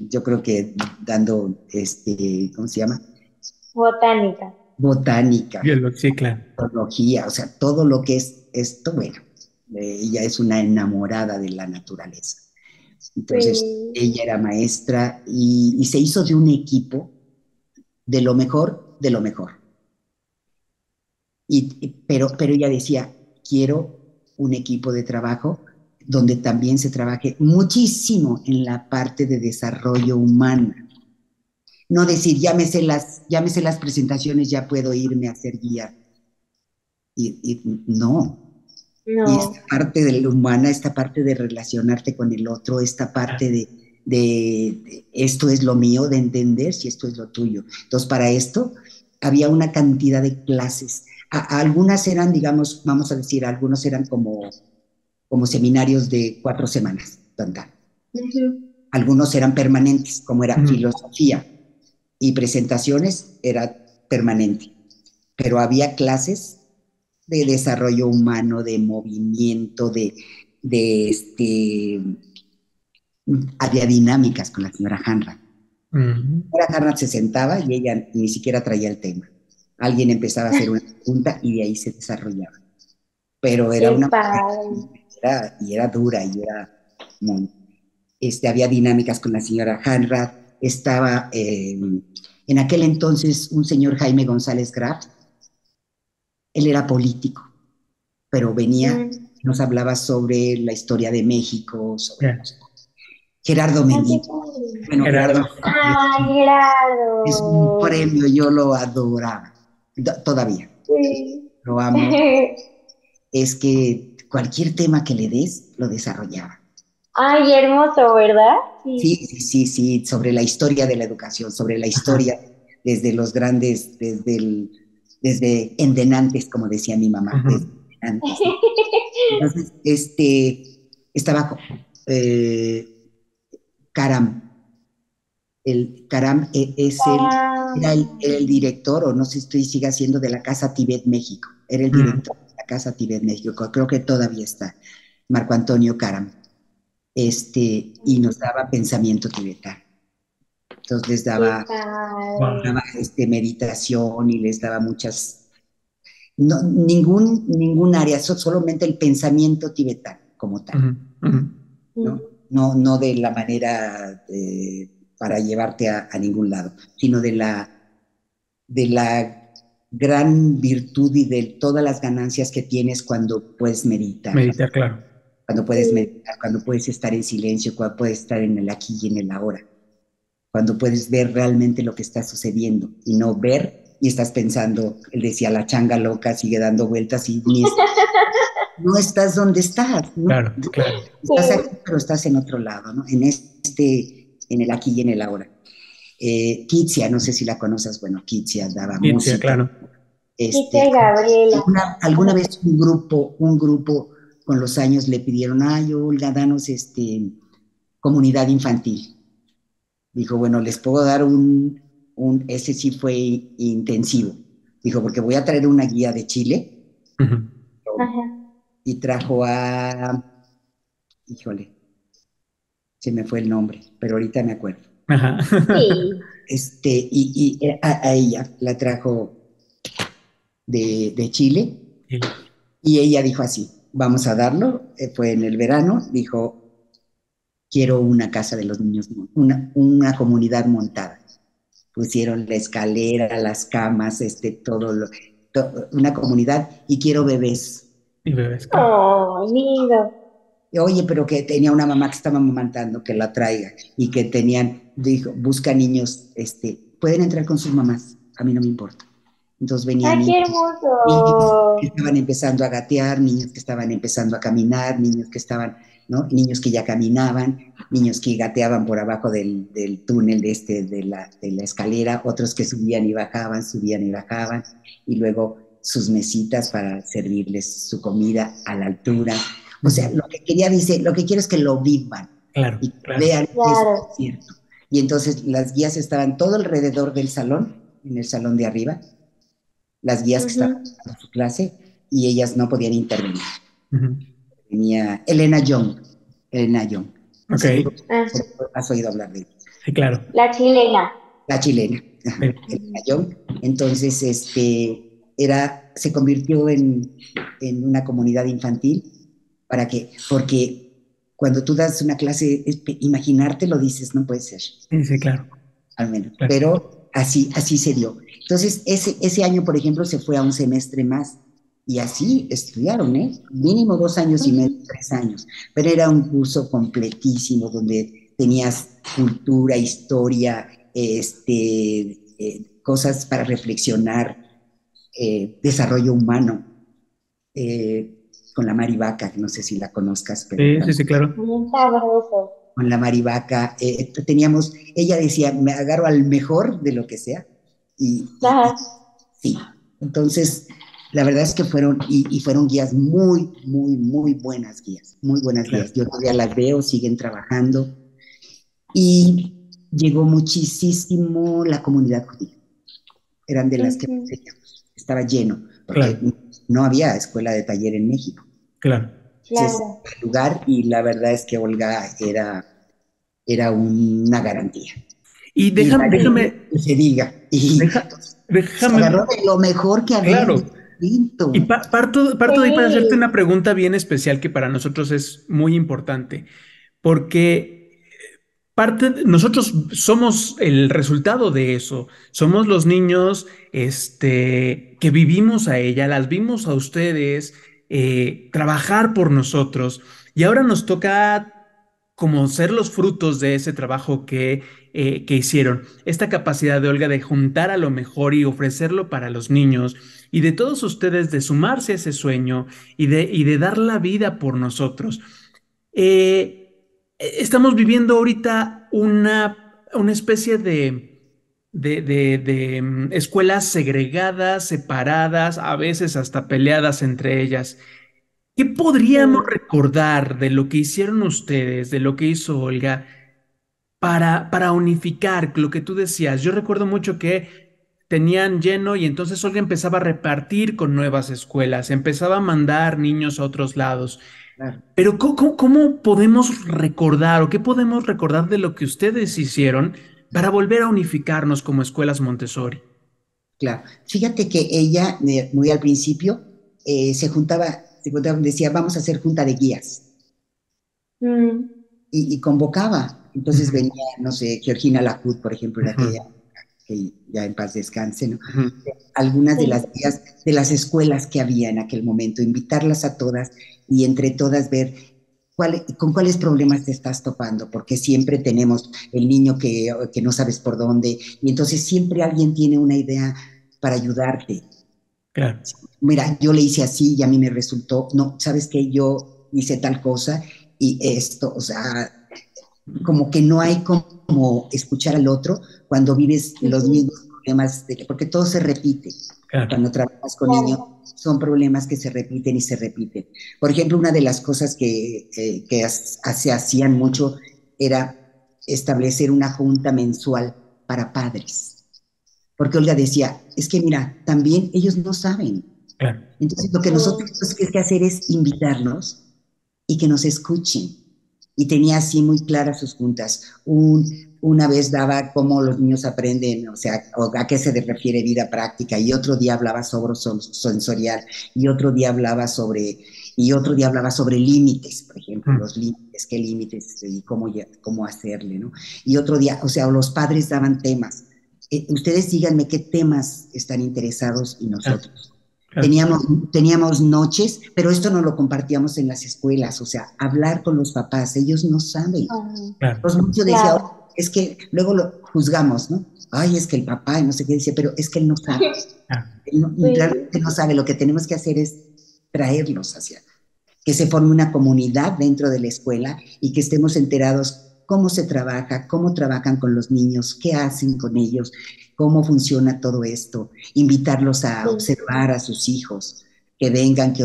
yo creo que dando, ¿cómo se llama? Botánica. Botánica, Sí, claro. biología, o sea, todo lo que es esto, bueno, ella es una enamorada de la naturaleza. Entonces, Sí. ella era maestra y se hizo de un equipo de lo mejor, de lo mejor. Pero ella decía, quiero un equipo de trabajo donde también se trabaje muchísimo en la parte de desarrollo humano. No decir, llámese las presentaciones, ya puedo irme a hacer guía. No. Y esta No. parte de la humana, esta parte de relacionarte con el otro, esta parte de esto es lo mío, de entender si esto es lo tuyo. Entonces, para esto había una cantidad de clases. Algunas eran, digamos, vamos a decir, algunos eran como seminarios de 4 semanas. Ujú. Algunos eran permanentes, como era Ujú. filosofía y presentaciones, era permanente. Pero había clases de desarrollo humano, de movimiento, de había dinámicas con la señora Hanra. La señora Hanra se sentaba y ella ni siquiera traía el tema. Alguien empezaba a hacer una pregunta y de ahí se desarrollaba. Pero era Qué una padre. y era dura y era muy, había dinámicas con la señora Hanra, estaba en aquel entonces un señor Jaime González Graf, él era político, pero venía, nos hablaba sobre la historia de México, sobre Yeah. Gerardo Ay, qué Mendieta. padre. Bueno, Gerardo. Gerardo Ay, es un Gerardo. premio, yo lo adoraba, todavía, Sí. lo amo. Es que cualquier tema que le des, lo desarrollaba. Ay, hermoso, ¿verdad? Sí, Sí. sí, sí, sí, sobre la historia de la educación, sobre la Ajá. historia desde los grandes, desde endenantes, como decía mi mamá, desde endenantes, ¿no? Entonces, estaba eh, Caram. El Caram era el director, o no sé si sigue siendo, de la Casa Tibet México. Era el director de la Casa Tibet México. Creo que todavía está. Marco Antonio Caram. Y nos daba pensamiento tibetano. Entonces les Qué daba, Wow. padre. meditación y les daba muchas, no, ningún área, solamente el pensamiento tibetano como tal, ¿no? No de la manera para llevarte a ningún lado, sino de la gran virtud y de todas las ganancias que tienes cuando puedes meditar, Meditar, claro. Sí. cuando puedes estar en silencio, cuando puedes estar en el aquí y en el ahora, cuando puedes ver realmente lo que está sucediendo y no ver y estás pensando, él decía, la changa loca sigue dando vueltas y no estás donde estás, ¿no? Claro, claro. Estás aquí, Sí. pero estás en otro lado, ¿no? En el aquí y en el ahora. Kitsia, no sé si la conoces, bueno, Kitsia daba Itzia, música. claro. Quité Gabriela. Alguna vez un grupo con los años le pidieron, ay, Olga, danos comunidad infantil. Dijo, bueno, les puedo dar ese sí fue intensivo. Dijo, porque voy a traer una guía de Chile Ajá. y trajo híjole, se me fue el nombre, pero ahorita me acuerdo. Ajá. Sí. Y a ella la trajo de Chile Chile. y ella dijo así, vamos a darlo, fue en el verano, dijo, quiero una casa de los niños, una comunidad montada. Pusieron la escalera, las camas, una comunidad y quiero bebés. Y bebés, claro. Oh, lindo. Oye, pero que tenía una mamá que estaba amamantando, que la traiga, y que dijo, busca niños, pueden entrar con sus mamás, a mí no me importa. Entonces venían Ay, qué niños que hermoso. estaban empezando a gatear, niños que estaban empezando a caminar, niños que estaban, ¿no? Niños que ya caminaban, niños que gateaban por abajo del túnel de la escalera, otros que subían y bajaban, y luego sus mesitas para servirles su comida a la altura. O sea, lo que quiero es que lo vivan Claro, y claro. vean que es Claro. cierto. Y entonces las guías estaban todo alrededor del salón, en el salón de arriba, las guías que estaban Ujú. dando su clase y ellas no podían intervenir. Ujú. Venía Elena Young, Ok. seguro Ah, has oído hablar de ella, Sí, claro. la chilena. la chilena, Sí. Elena Young. Entonces, se convirtió en una comunidad infantil porque cuando tú das una clase, imaginarte lo dices, no puede ser, Sí, sí, claro. al menos, Claro. pero así se dio. Entonces, ese año, por ejemplo, se fue a un semestre más y así estudiaron, ¿eh? Mínimo 2 años y medio, Ujú. 3 años, pero era un curso completísimo donde tenías cultura, historia, cosas para reflexionar, desarrollo humano, con la Marivaca, que no sé si la conozcas, pero Sí, sí, sí, claro. Bien sabroso. con la Marivaca, ella decía, me agarro al mejor de lo que sea, y Ajá. sí, entonces, la verdad es que fueron guías muy, muy, muy buenas Claro. guías, yo todavía las veo, siguen trabajando, y llegó muchísimo la comunidad judía, eran de las que Ujú. enseñamos, estaba lleno, porque claro, no había escuela de taller en México. claro. Entonces, Claro. el lugar, y la verdad es que Olga era una garantía. Y Y déjame, déjame, que se diga. Y deja- se déjame, agarró de lo mejor que había en claro. el Y momento. parto de ahí para hacerte Sí. una pregunta bien especial que para nosotros es muy importante, porque nosotros somos el resultado de eso, somos los niños, que vivimos a ella, las vimos a ustedes, trabajar por nosotros, y ahora nos toca como ser los frutos de ese trabajo que hicieron. Esta capacidad de Olga de juntar a lo mejor y ofrecerlo para los niños, y de todos ustedes de sumarse a ese sueño y de dar la vida por nosotros. Estamos viviendo ahorita una especie de escuelas segregadas, separadas, a veces hasta peleadas entre ellas. ¿Qué podríamos Sí. recordar de lo que hicieron ustedes, de lo que hizo Olga, para unificar lo que tú decías? Yo recuerdo mucho que tenían lleno y entonces Olga empezaba a repartir con nuevas escuelas, empezaba a mandar niños a otros lados. Claro, Pero ¿cómo podemos recordar o qué podemos recordar de lo que ustedes hicieron para volver a unificarnos como escuelas Montessori? claro. Fíjate que ella, muy al principio, decía, vamos a hacer junta de guías. Mm, Y convocaba. Entonces Ujú, venía, no sé, Georgina Lahoud, por ejemplo, en ujú, aquella, que ya en paz descanse, ¿no? ujú. Algunas de las sí. guías de las escuelas que había en aquel momento, invitarlas a todas y entre todas ver con cuáles problemas te estás topando, porque siempre tenemos el niño que no sabes por dónde, y entonces siempre alguien tiene una idea para ayudarte. Claro, Mira, yo le hice así y a mí me resultó, no, sabes que yo hice tal cosa y esto, o sea, como que no hay como escuchar al otro cuando vives los Ujú. mismos problemas, porque todo se repite. claro. Cuando trabajas con niños, Claro. son problemas que se repiten y se repiten. Por ejemplo, una de las cosas se hacían mucho era establecer una junta mensual para padres. Porque Olga decía, es que mira, también ellos no saben. Claro. Entonces, lo que nosotros Sí. tenemos que hacer es invitarlos y que nos escuchen. Y tenía así muy claras sus juntas. Una vez daba cómo los niños aprenden, o sea, o a qué se refiere vida práctica, y otro día hablaba sobre sensorial, y otro día hablaba sobre límites, por ejemplo, Ujú. los límites, qué límites y cómo hacerle, ¿no? Y otro día, o sea, los padres daban temas. Ustedes díganme qué temas están interesados y Claro, nosotros. claro, Teníamos, teníamos noches, pero esto no lo compartíamos en las escuelas, o sea, hablar con los papás, ellos no saben. Ujú. claro, Pues mucho decía, Claro. "Oh, es que luego lo juzgamos, ¿no? Ay, es que el papá, no sé qué dice, pero es que él no sabe, claro. Sí. realmente no sabe, lo que tenemos que hacer es traerlos hacia, que se forme una comunidad dentro de la escuela y que estemos enterados cómo se trabaja, cómo trabajan con los niños, qué hacen con ellos, cómo funciona todo esto, invitarlos a Sí. observar a sus hijos, que vengan, que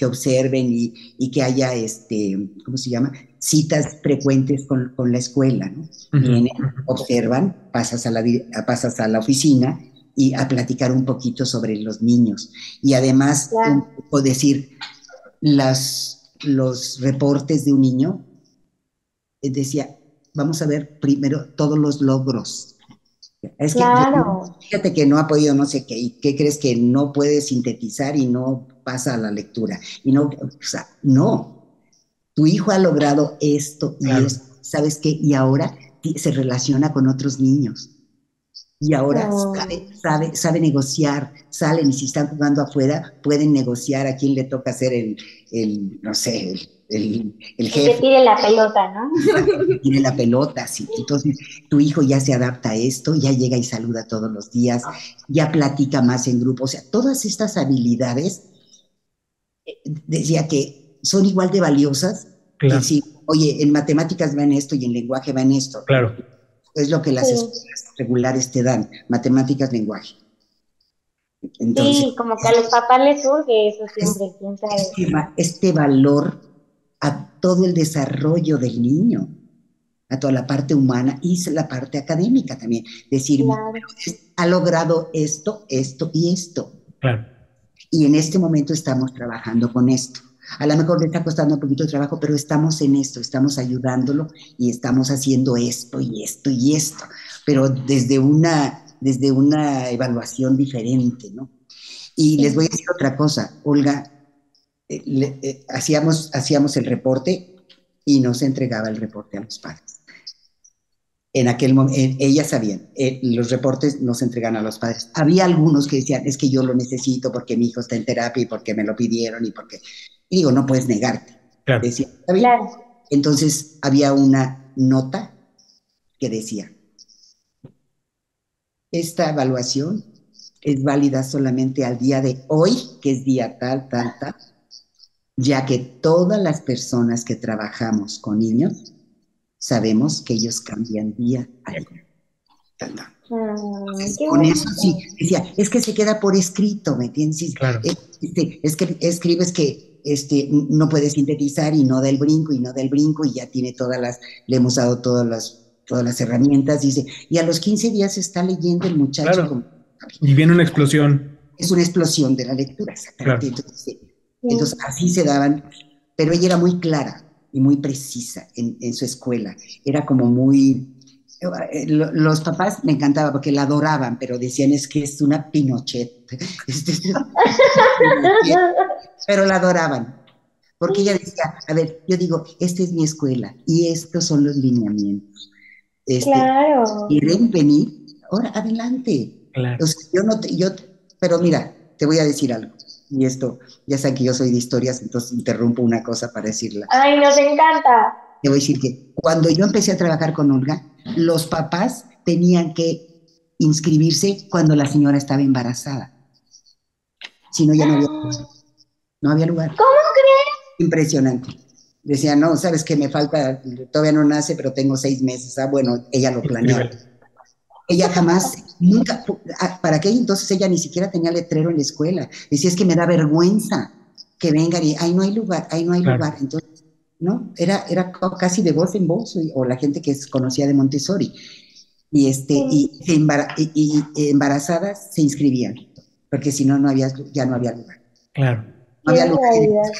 observen y que haya, ¿cómo se llama? Citas frecuentes con la escuela, ¿no? Ujú, Vienen, ujú. observan, pasas a la oficina y a platicar un poquito sobre los niños. Y además, un Claro. poco decir, los reportes de un niño, decía, vamos a ver primero todos los logros. Es que Claro. fíjate que no ha podido no sé qué, y qué crees que no puede sintetizar y no pasa a la lectura. Y no, o sea, no, tu hijo ha logrado esto y Claro, esto, ¿sabes qué? Y ahora se relaciona con otros niños. Y ahora Mm. sabe negociar, salen y si están jugando afuera, pueden negociar a quién le toca ser no sé, el El que jefe, tire la pelota, ¿no? que tiene la pelota, sí. Entonces, tu hijo ya se adapta a esto, ya llega y saluda todos los días, ya platica más en grupo. O sea, todas estas habilidades, decía que son igual de valiosas que claro, si, oye, en matemáticas van esto y en lenguaje van esto. claro. Es lo que las Sí. escuelas regulares te dan, matemáticas, lenguaje. Entonces, Sí, como que a los papás les surge eso es, siempre, quién sabe. este valor a todo el desarrollo del niño, a toda la parte humana y la parte académica también. Decir, Claro. ha logrado esto, esto y esto. Claro. Y en este momento estamos trabajando con esto. A lo mejor le está costando un poquito de trabajo, pero estamos en esto, estamos ayudándolo y estamos haciendo esto y esto y esto, pero desde una evaluación diferente, ¿no? Y les voy a decir otra cosa, Olga, hacíamos el reporte y no se entregaba el reporte a los padres. En aquel momento, ellas sabían, los reportes no se entregan a los padres. Había algunos que decían, es que yo lo necesito porque mi hijo está en terapia y porque me lo pidieron y porque... Y digo, no puedes negarte. Claro. Decía, ¿está bien? Claro. Entonces había una nota que decía, esta evaluación es válida solamente al día de hoy, que es día tal, ya que todas las personas que trabajamos con niños sabemos que ellos cambian día a día. Con eso sí, decía, es que se queda por escrito, ¿me entiendes? Claro. Es que escribes que no puede sintetizar y no da el brinco y ya tiene le hemos dado todas las herramientas, dice, y a los 15 días está leyendo el muchacho. Claro. Y viene una explosión. Es una explosión de la lectura, exactamente. Claro. Entonces así se daban, pero ella era muy clara y muy precisa en su escuela, era como muy... Los papás me encantaba porque la adoraban, pero decían es que es una Pinochet. Pero la adoraban, porque ella decía, a ver, yo digo, esta es mi escuela y estos son los lineamientos. Claro. ¿Quieren venir? Ahora, adelante. Claro. O sea, pero mira, te voy a decir algo. Y esto, ya saben que yo soy de historias, entonces interrumpo una cosa para decirla. ¡Ay, nos encanta! Te voy a decir que cuando yo empecé a trabajar con Olga, los papás tenían que inscribirse cuando la señora estaba embarazada. Si no, ya no había lugar. ¿Cómo crees? Impresionante. Decía, no, ¿sabes qué? Me falta, todavía no nace, pero tengo 6 meses. Ah, bueno, ella lo planeaba. Ella jamás, nunca, para aquel entonces ella ni siquiera tenía letrero en la escuela. Decía, es que me da vergüenza que vengan y, ay, no hay lugar, lugar. Entonces, ¿no? Era casi de voz en voz, o la gente que conocía de Montessori. Y, y embarazadas se inscribían, porque si no, ya no había lugar. Claro. No había lugar.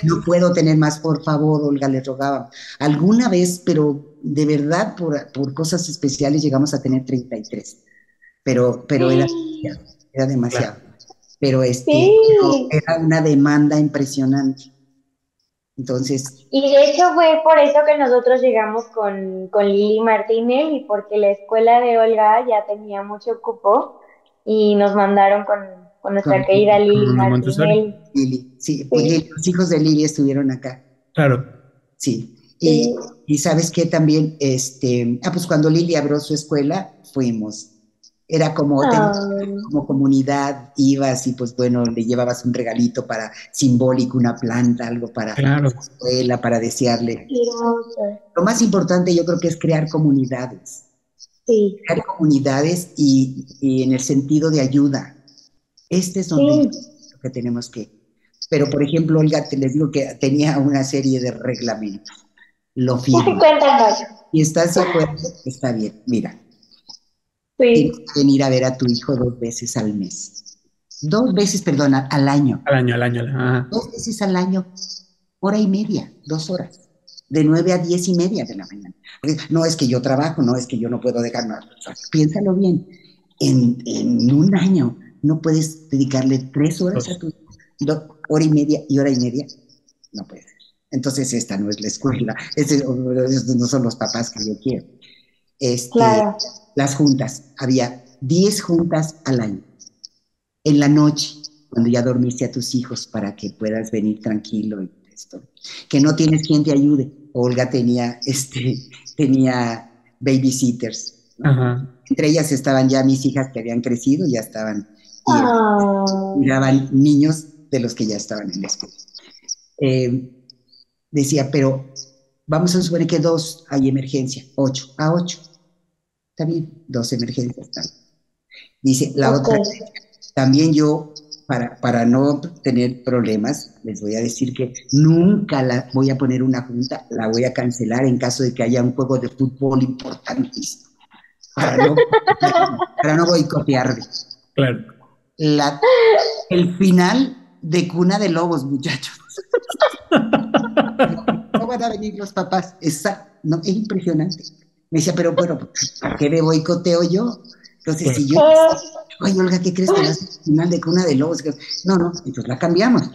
No puedo tener más, por favor, Olga, le rogaba. Alguna vez, pero de verdad, por cosas especiales, llegamos a tener 33. Pero era demasiado. Claro. Pero era una demanda impresionante. Entonces... Y de hecho fue por eso que nosotros llegamos con Lili Martínez, y porque la escuela de Olga ya tenía mucho cupo y nos mandaron con nuestra querida Lili Martínez. Lili, sí, pues sí. Los hijos de Lili estuvieron acá. Claro. Sí. Y sabes qué también, pues cuando Lili abrió su escuela, fuimos. Era como comunidad, ibas y pues bueno, le llevabas un regalito simbólico, una planta, algo para la escuela, para desearle. Lo más importante yo creo que es crear comunidades. Sí. Crear comunidades y en el sentido de ayuda. Es donde lo que tenemos que... Pero por ejemplo, Olga, les digo que tenía una serie de reglamentos. Lo firmo. Si estás de acuerdo, está bien. Mira. Tienes que venir a ver a tu hijo 2 veces al mes. 2 veces, perdona, al año. Al año. Ajá. 2 veces al año, 1:30, 2 horas. De 9 a 10:30 de la mañana. No es que yo trabajo, no es que yo no puedo dejar nada. O sea, piénsalo bien. En un año no puedes dedicarle 3 horas a tu hijo. 1:30 y 1:30. No puede ser. Entonces esta no es la escuela. No son los papás que yo quiero. Claro. Las juntas, había 10 juntas al año. En la noche, cuando ya dormiste a tus hijos para que puedas venir tranquilo y esto. Que no tienes quien te ayude. Olga tenía babysitters, ¿no? Ajá. Entre ellas estaban ya mis hijas que habían crecido, ya estaban, y miraban niños de los que ya estaban en la escuela. Decía, pero vamos a suponer que 2 hay emergencia, 8. Está bien, 2 emergencias. Está bien. Dice, la otra, también yo, para no tener problemas, les voy a decir que nunca voy a poner una junta, la voy a cancelar en caso de que haya un juego de fútbol importantísimo, para no boicotearle. Claro. El final de cuna de lobos, muchachos. No van a venir los papás. No, es impresionante. Me decía, pero bueno, ¿a qué me boicoteo yo? Entonces, si yo, oye, Olga, ¿qué crees que va a ser el final de Cuna de Lobos? No, no, entonces la cambiamos,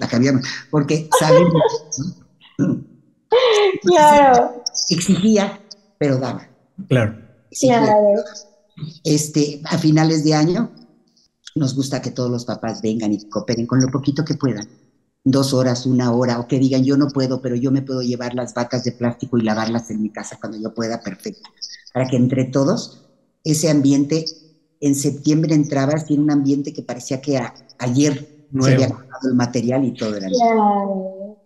porque sabemos, ¿no? Claro, Exigía, pero daba. Claro. Exigía. claro. A finales de año, nos gusta que todos los papás vengan y cooperen con lo poquito que puedan. 2 horas, 1 hora, o que digan, yo no puedo, pero yo me puedo llevar las vacas de plástico y lavarlas en mi casa cuando yo pueda, perfecto. Para que entre todos, ese ambiente, en septiembre entrabas, tiene un ambiente que parecía que ayer se había acabado el material y todo era Claro.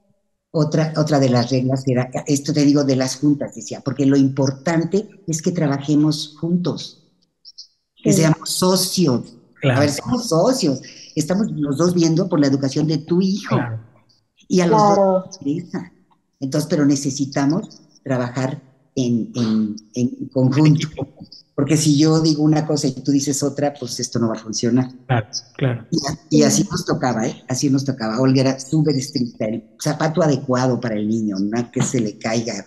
Otra de las reglas era, esto te digo de las juntas, decía, porque lo importante es que trabajemos juntos, que seamos socios. Claro. A ver, somos socios. Estamos los dos viendo por la educación de tu hijo. Claro. Y a los dos nos interesa. Entonces, pero necesitamos trabajar en conjunto. Porque si yo digo una cosa y tú dices otra, pues esto no va a funcionar. Claro, claro. Y así nos tocaba, ¿eh? Así nos tocaba. Olga era súper estricta, el zapato adecuado para el niño, no que se le caiga.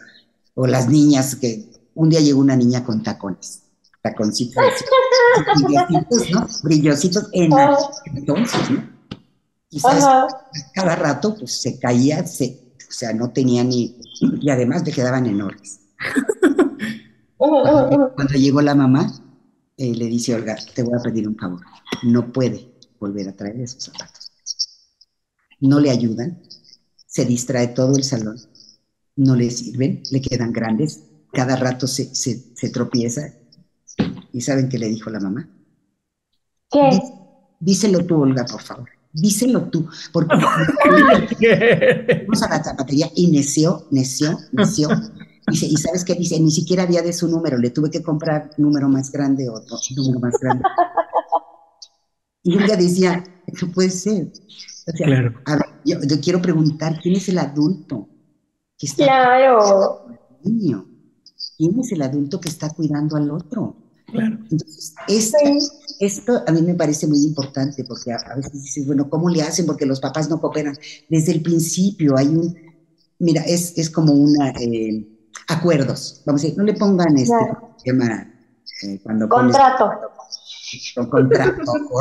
O las niñas, que un día llegó una niña con tacones, taconcitos, brillositos, ¿no? Brillositos en entonces, ¿no? Y sabes, cada rato pues se caía, o sea, no tenía ni, y además le quedaban enormes. Cuando llegó la mamá, le dice, Olga, te voy a pedir un favor, no puede volver a traer esos zapatos. No le ayudan, se distrae todo el salón, no le sirven, le quedan grandes, cada rato se tropieza. ¿Y saben qué le dijo la mamá? ¿Qué? Díselo tú, Olga, por favor. Díselo tú, porque fuimos a la zapatería y neció. Dice, ¿y sabes qué? Dice, ni siquiera había de su número, le tuve que comprar un número más grande, otro número más grande. Y ella decía, no puede ser. O sea, claro. A ver, yo quiero preguntar, ¿quién es el adulto que está cuidando al niño? ¿Quién es el adulto que está cuidando al otro? Claro. Entonces, esto a mí me parece muy importante, porque a veces dices, bueno, ¿cómo le hacen? Porque los papás no cooperan. Desde el principio hay mira, es como acuerdos, vamos a decir, no le pongan tema cuando contrato. Contrato o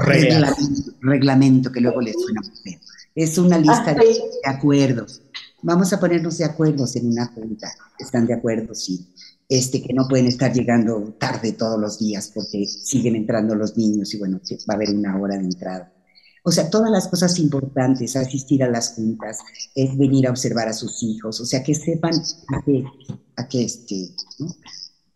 reglamento, que luego les suena muy feo. Es una lista de acuerdos. Vamos a ponernos de acuerdo en una junta. ¿Están de acuerdo? Sí. Que no pueden estar llegando tarde todos los días porque siguen entrando los niños y bueno, va a haber 1 hora de entrada. O sea, todas las cosas importantes, asistir a las juntas, es venir a observar a sus hijos, o sea, que sepan a qué ¿no?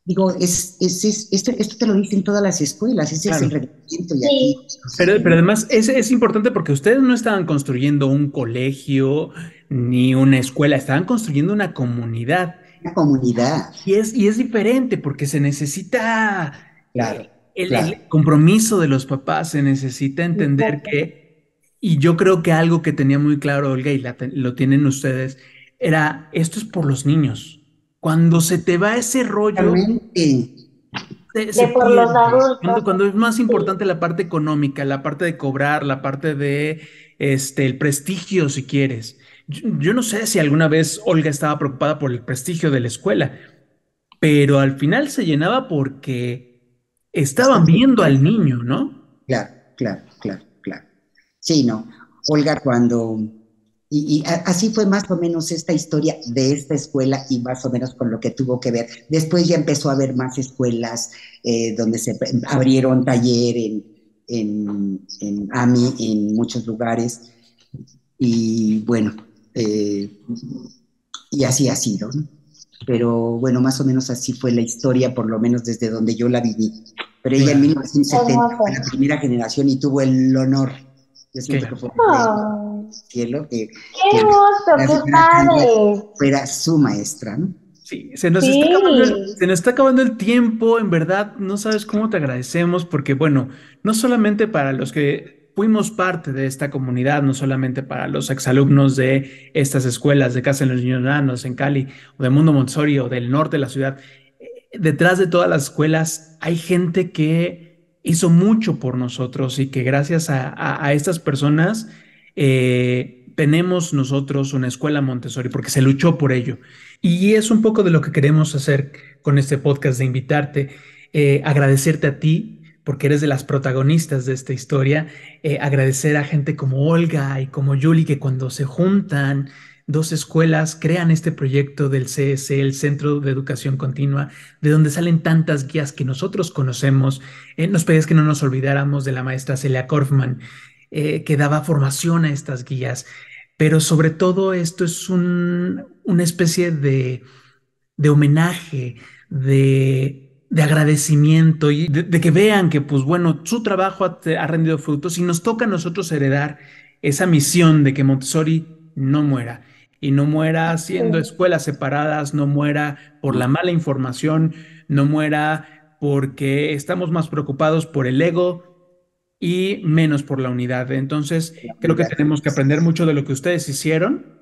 Digo, esto te lo dicen todas las escuelas, ese es el reglamento. Y aquí, pero además es importante porque ustedes no estaban construyendo un colegio ni una escuela, estaban construyendo una comunidad. Una comunidad. Y es diferente porque se necesita el compromiso de los papás, se necesita entender y yo creo que algo que tenía muy claro Olga y lo tienen ustedes, era, esto es por los niños. Cuando se te va ese rollo, se por los adultos. Cuando es más importante la parte económica, la parte de cobrar, la parte de el prestigio, si quieres. Yo no sé si alguna vez Olga estaba preocupada por el prestigio de la escuela, pero al final se llenaba porque estaban viendo al niño, ¿no? Claro. Sí, no. Olga cuando... Y así fue más o menos esta historia de esta escuela y más o menos con lo que tuvo que ver. Después ya empezó a haber más escuelas donde se abrieron taller en AMI, en muchos lugares. Y bueno, y así ha sido, ¿no? Pero bueno, más o menos así fue la historia, por lo menos desde donde yo la viví. Pero ella en 1970 fue la primera generación y tuvo el honor. Yo siento que fue el cielo ¡Qué hermoso, qué padre! Fuera su maestra, ¿no? Sí, se nos está acabando el tiempo, en verdad, no sabes cómo te agradecemos, porque bueno, no solamente para los que fuimos parte de esta comunidad, no solamente para los exalumnos de estas escuelas de Casa de los Niños Nanos en Cali, o de Mundo Montessori, o del norte de la ciudad, detrás de todas las escuelas hay gente que hizo mucho por nosotros y que gracias a estas personas tenemos nosotros una escuela Montessori porque se luchó por ello. Y es un poco de lo que queremos hacer con este podcast de invitarte, agradecerte a ti porque eres de las protagonistas de esta historia, agradecer a gente como Olga y como Yuli que cuando se juntan dos escuelas crean este proyecto del CS, el Centro de Educación Continua, de donde salen tantas guías que nosotros conocemos. Nos pedías que no nos olvidáramos de la maestra Celia Korfman, que daba formación a estas guías, pero sobre todo esto es una especie de homenaje, de agradecimiento y de que vean que, pues bueno, su trabajo ha rendido frutos y nos toca a nosotros heredar esa misión de que Montessori no muera y no muera haciendo escuelas separadas, no muera por la mala información, no muera porque estamos más preocupados por el ego y menos por la unidad. Entonces, creo que tenemos que aprender mucho de lo que ustedes hicieron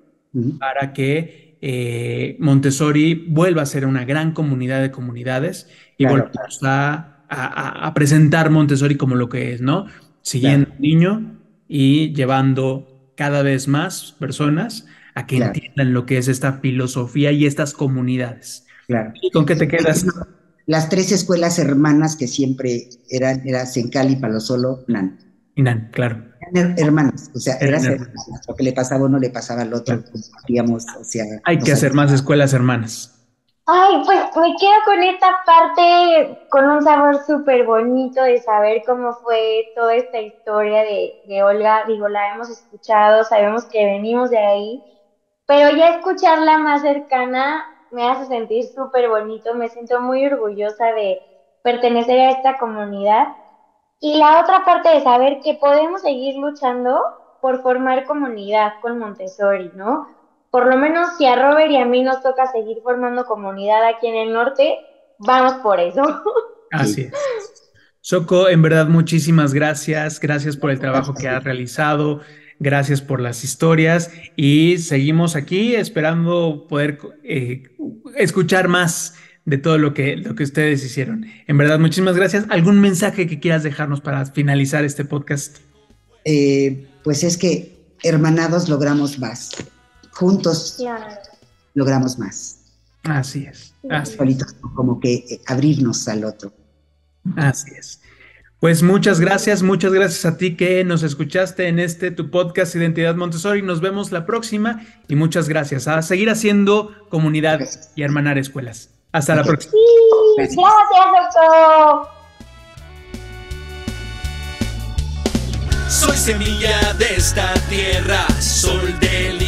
para que Montessori vuelva a ser una gran comunidad de comunidades y volvamos a presentar Montessori como lo que es, ¿no? Siguiendo al niño y llevando cada vez más personas a que entiendan lo que es esta filosofía y estas comunidades. ¿Y con qué te quedas? Las 3 escuelas hermanas que siempre eran Sencali, Palosolo, Nan. Y Nan, claro. Eran hermanas, o sea, eran hermanas. Lo que le pasaba a uno le pasaba al otro, digamos, o sea. Hay que hacer más escuelas hermanas. Ay, pues me quedo con esta parte con un sabor súper bonito de saber cómo fue toda esta historia de Olga. Digo, la hemos escuchado, sabemos que venimos de ahí, pero ya escucharla más cercana me hace sentir súper bonito, me siento muy orgullosa de pertenecer a esta comunidad. Y la otra parte de saber que podemos seguir luchando por formar comunidad con Montessori, ¿no? Por lo menos si a Robert y a mí nos toca seguir formando comunidad aquí en el norte, vamos por eso. Así es. Soco, en verdad, muchísimas gracias. Gracias por el trabajo que has realizado. Gracias por las historias. Y seguimos aquí esperando poder escuchar más de todo lo que ustedes hicieron. En verdad, muchísimas gracias. ¿Algún mensaje que quieras dejarnos para finalizar este podcast? Pues es que hermanados logramos más. Juntos logramos más. Así es. Así solitos, como que abrirnos al otro. Así es. Pues muchas gracias a ti que nos escuchaste en tu podcast Identidad Montessori. Nos vemos la próxima y muchas gracias. A seguir haciendo comunidad y hermanar escuelas. Hasta la próxima. Sí, gracias, doctor. Soy semilla de esta tierra, sol del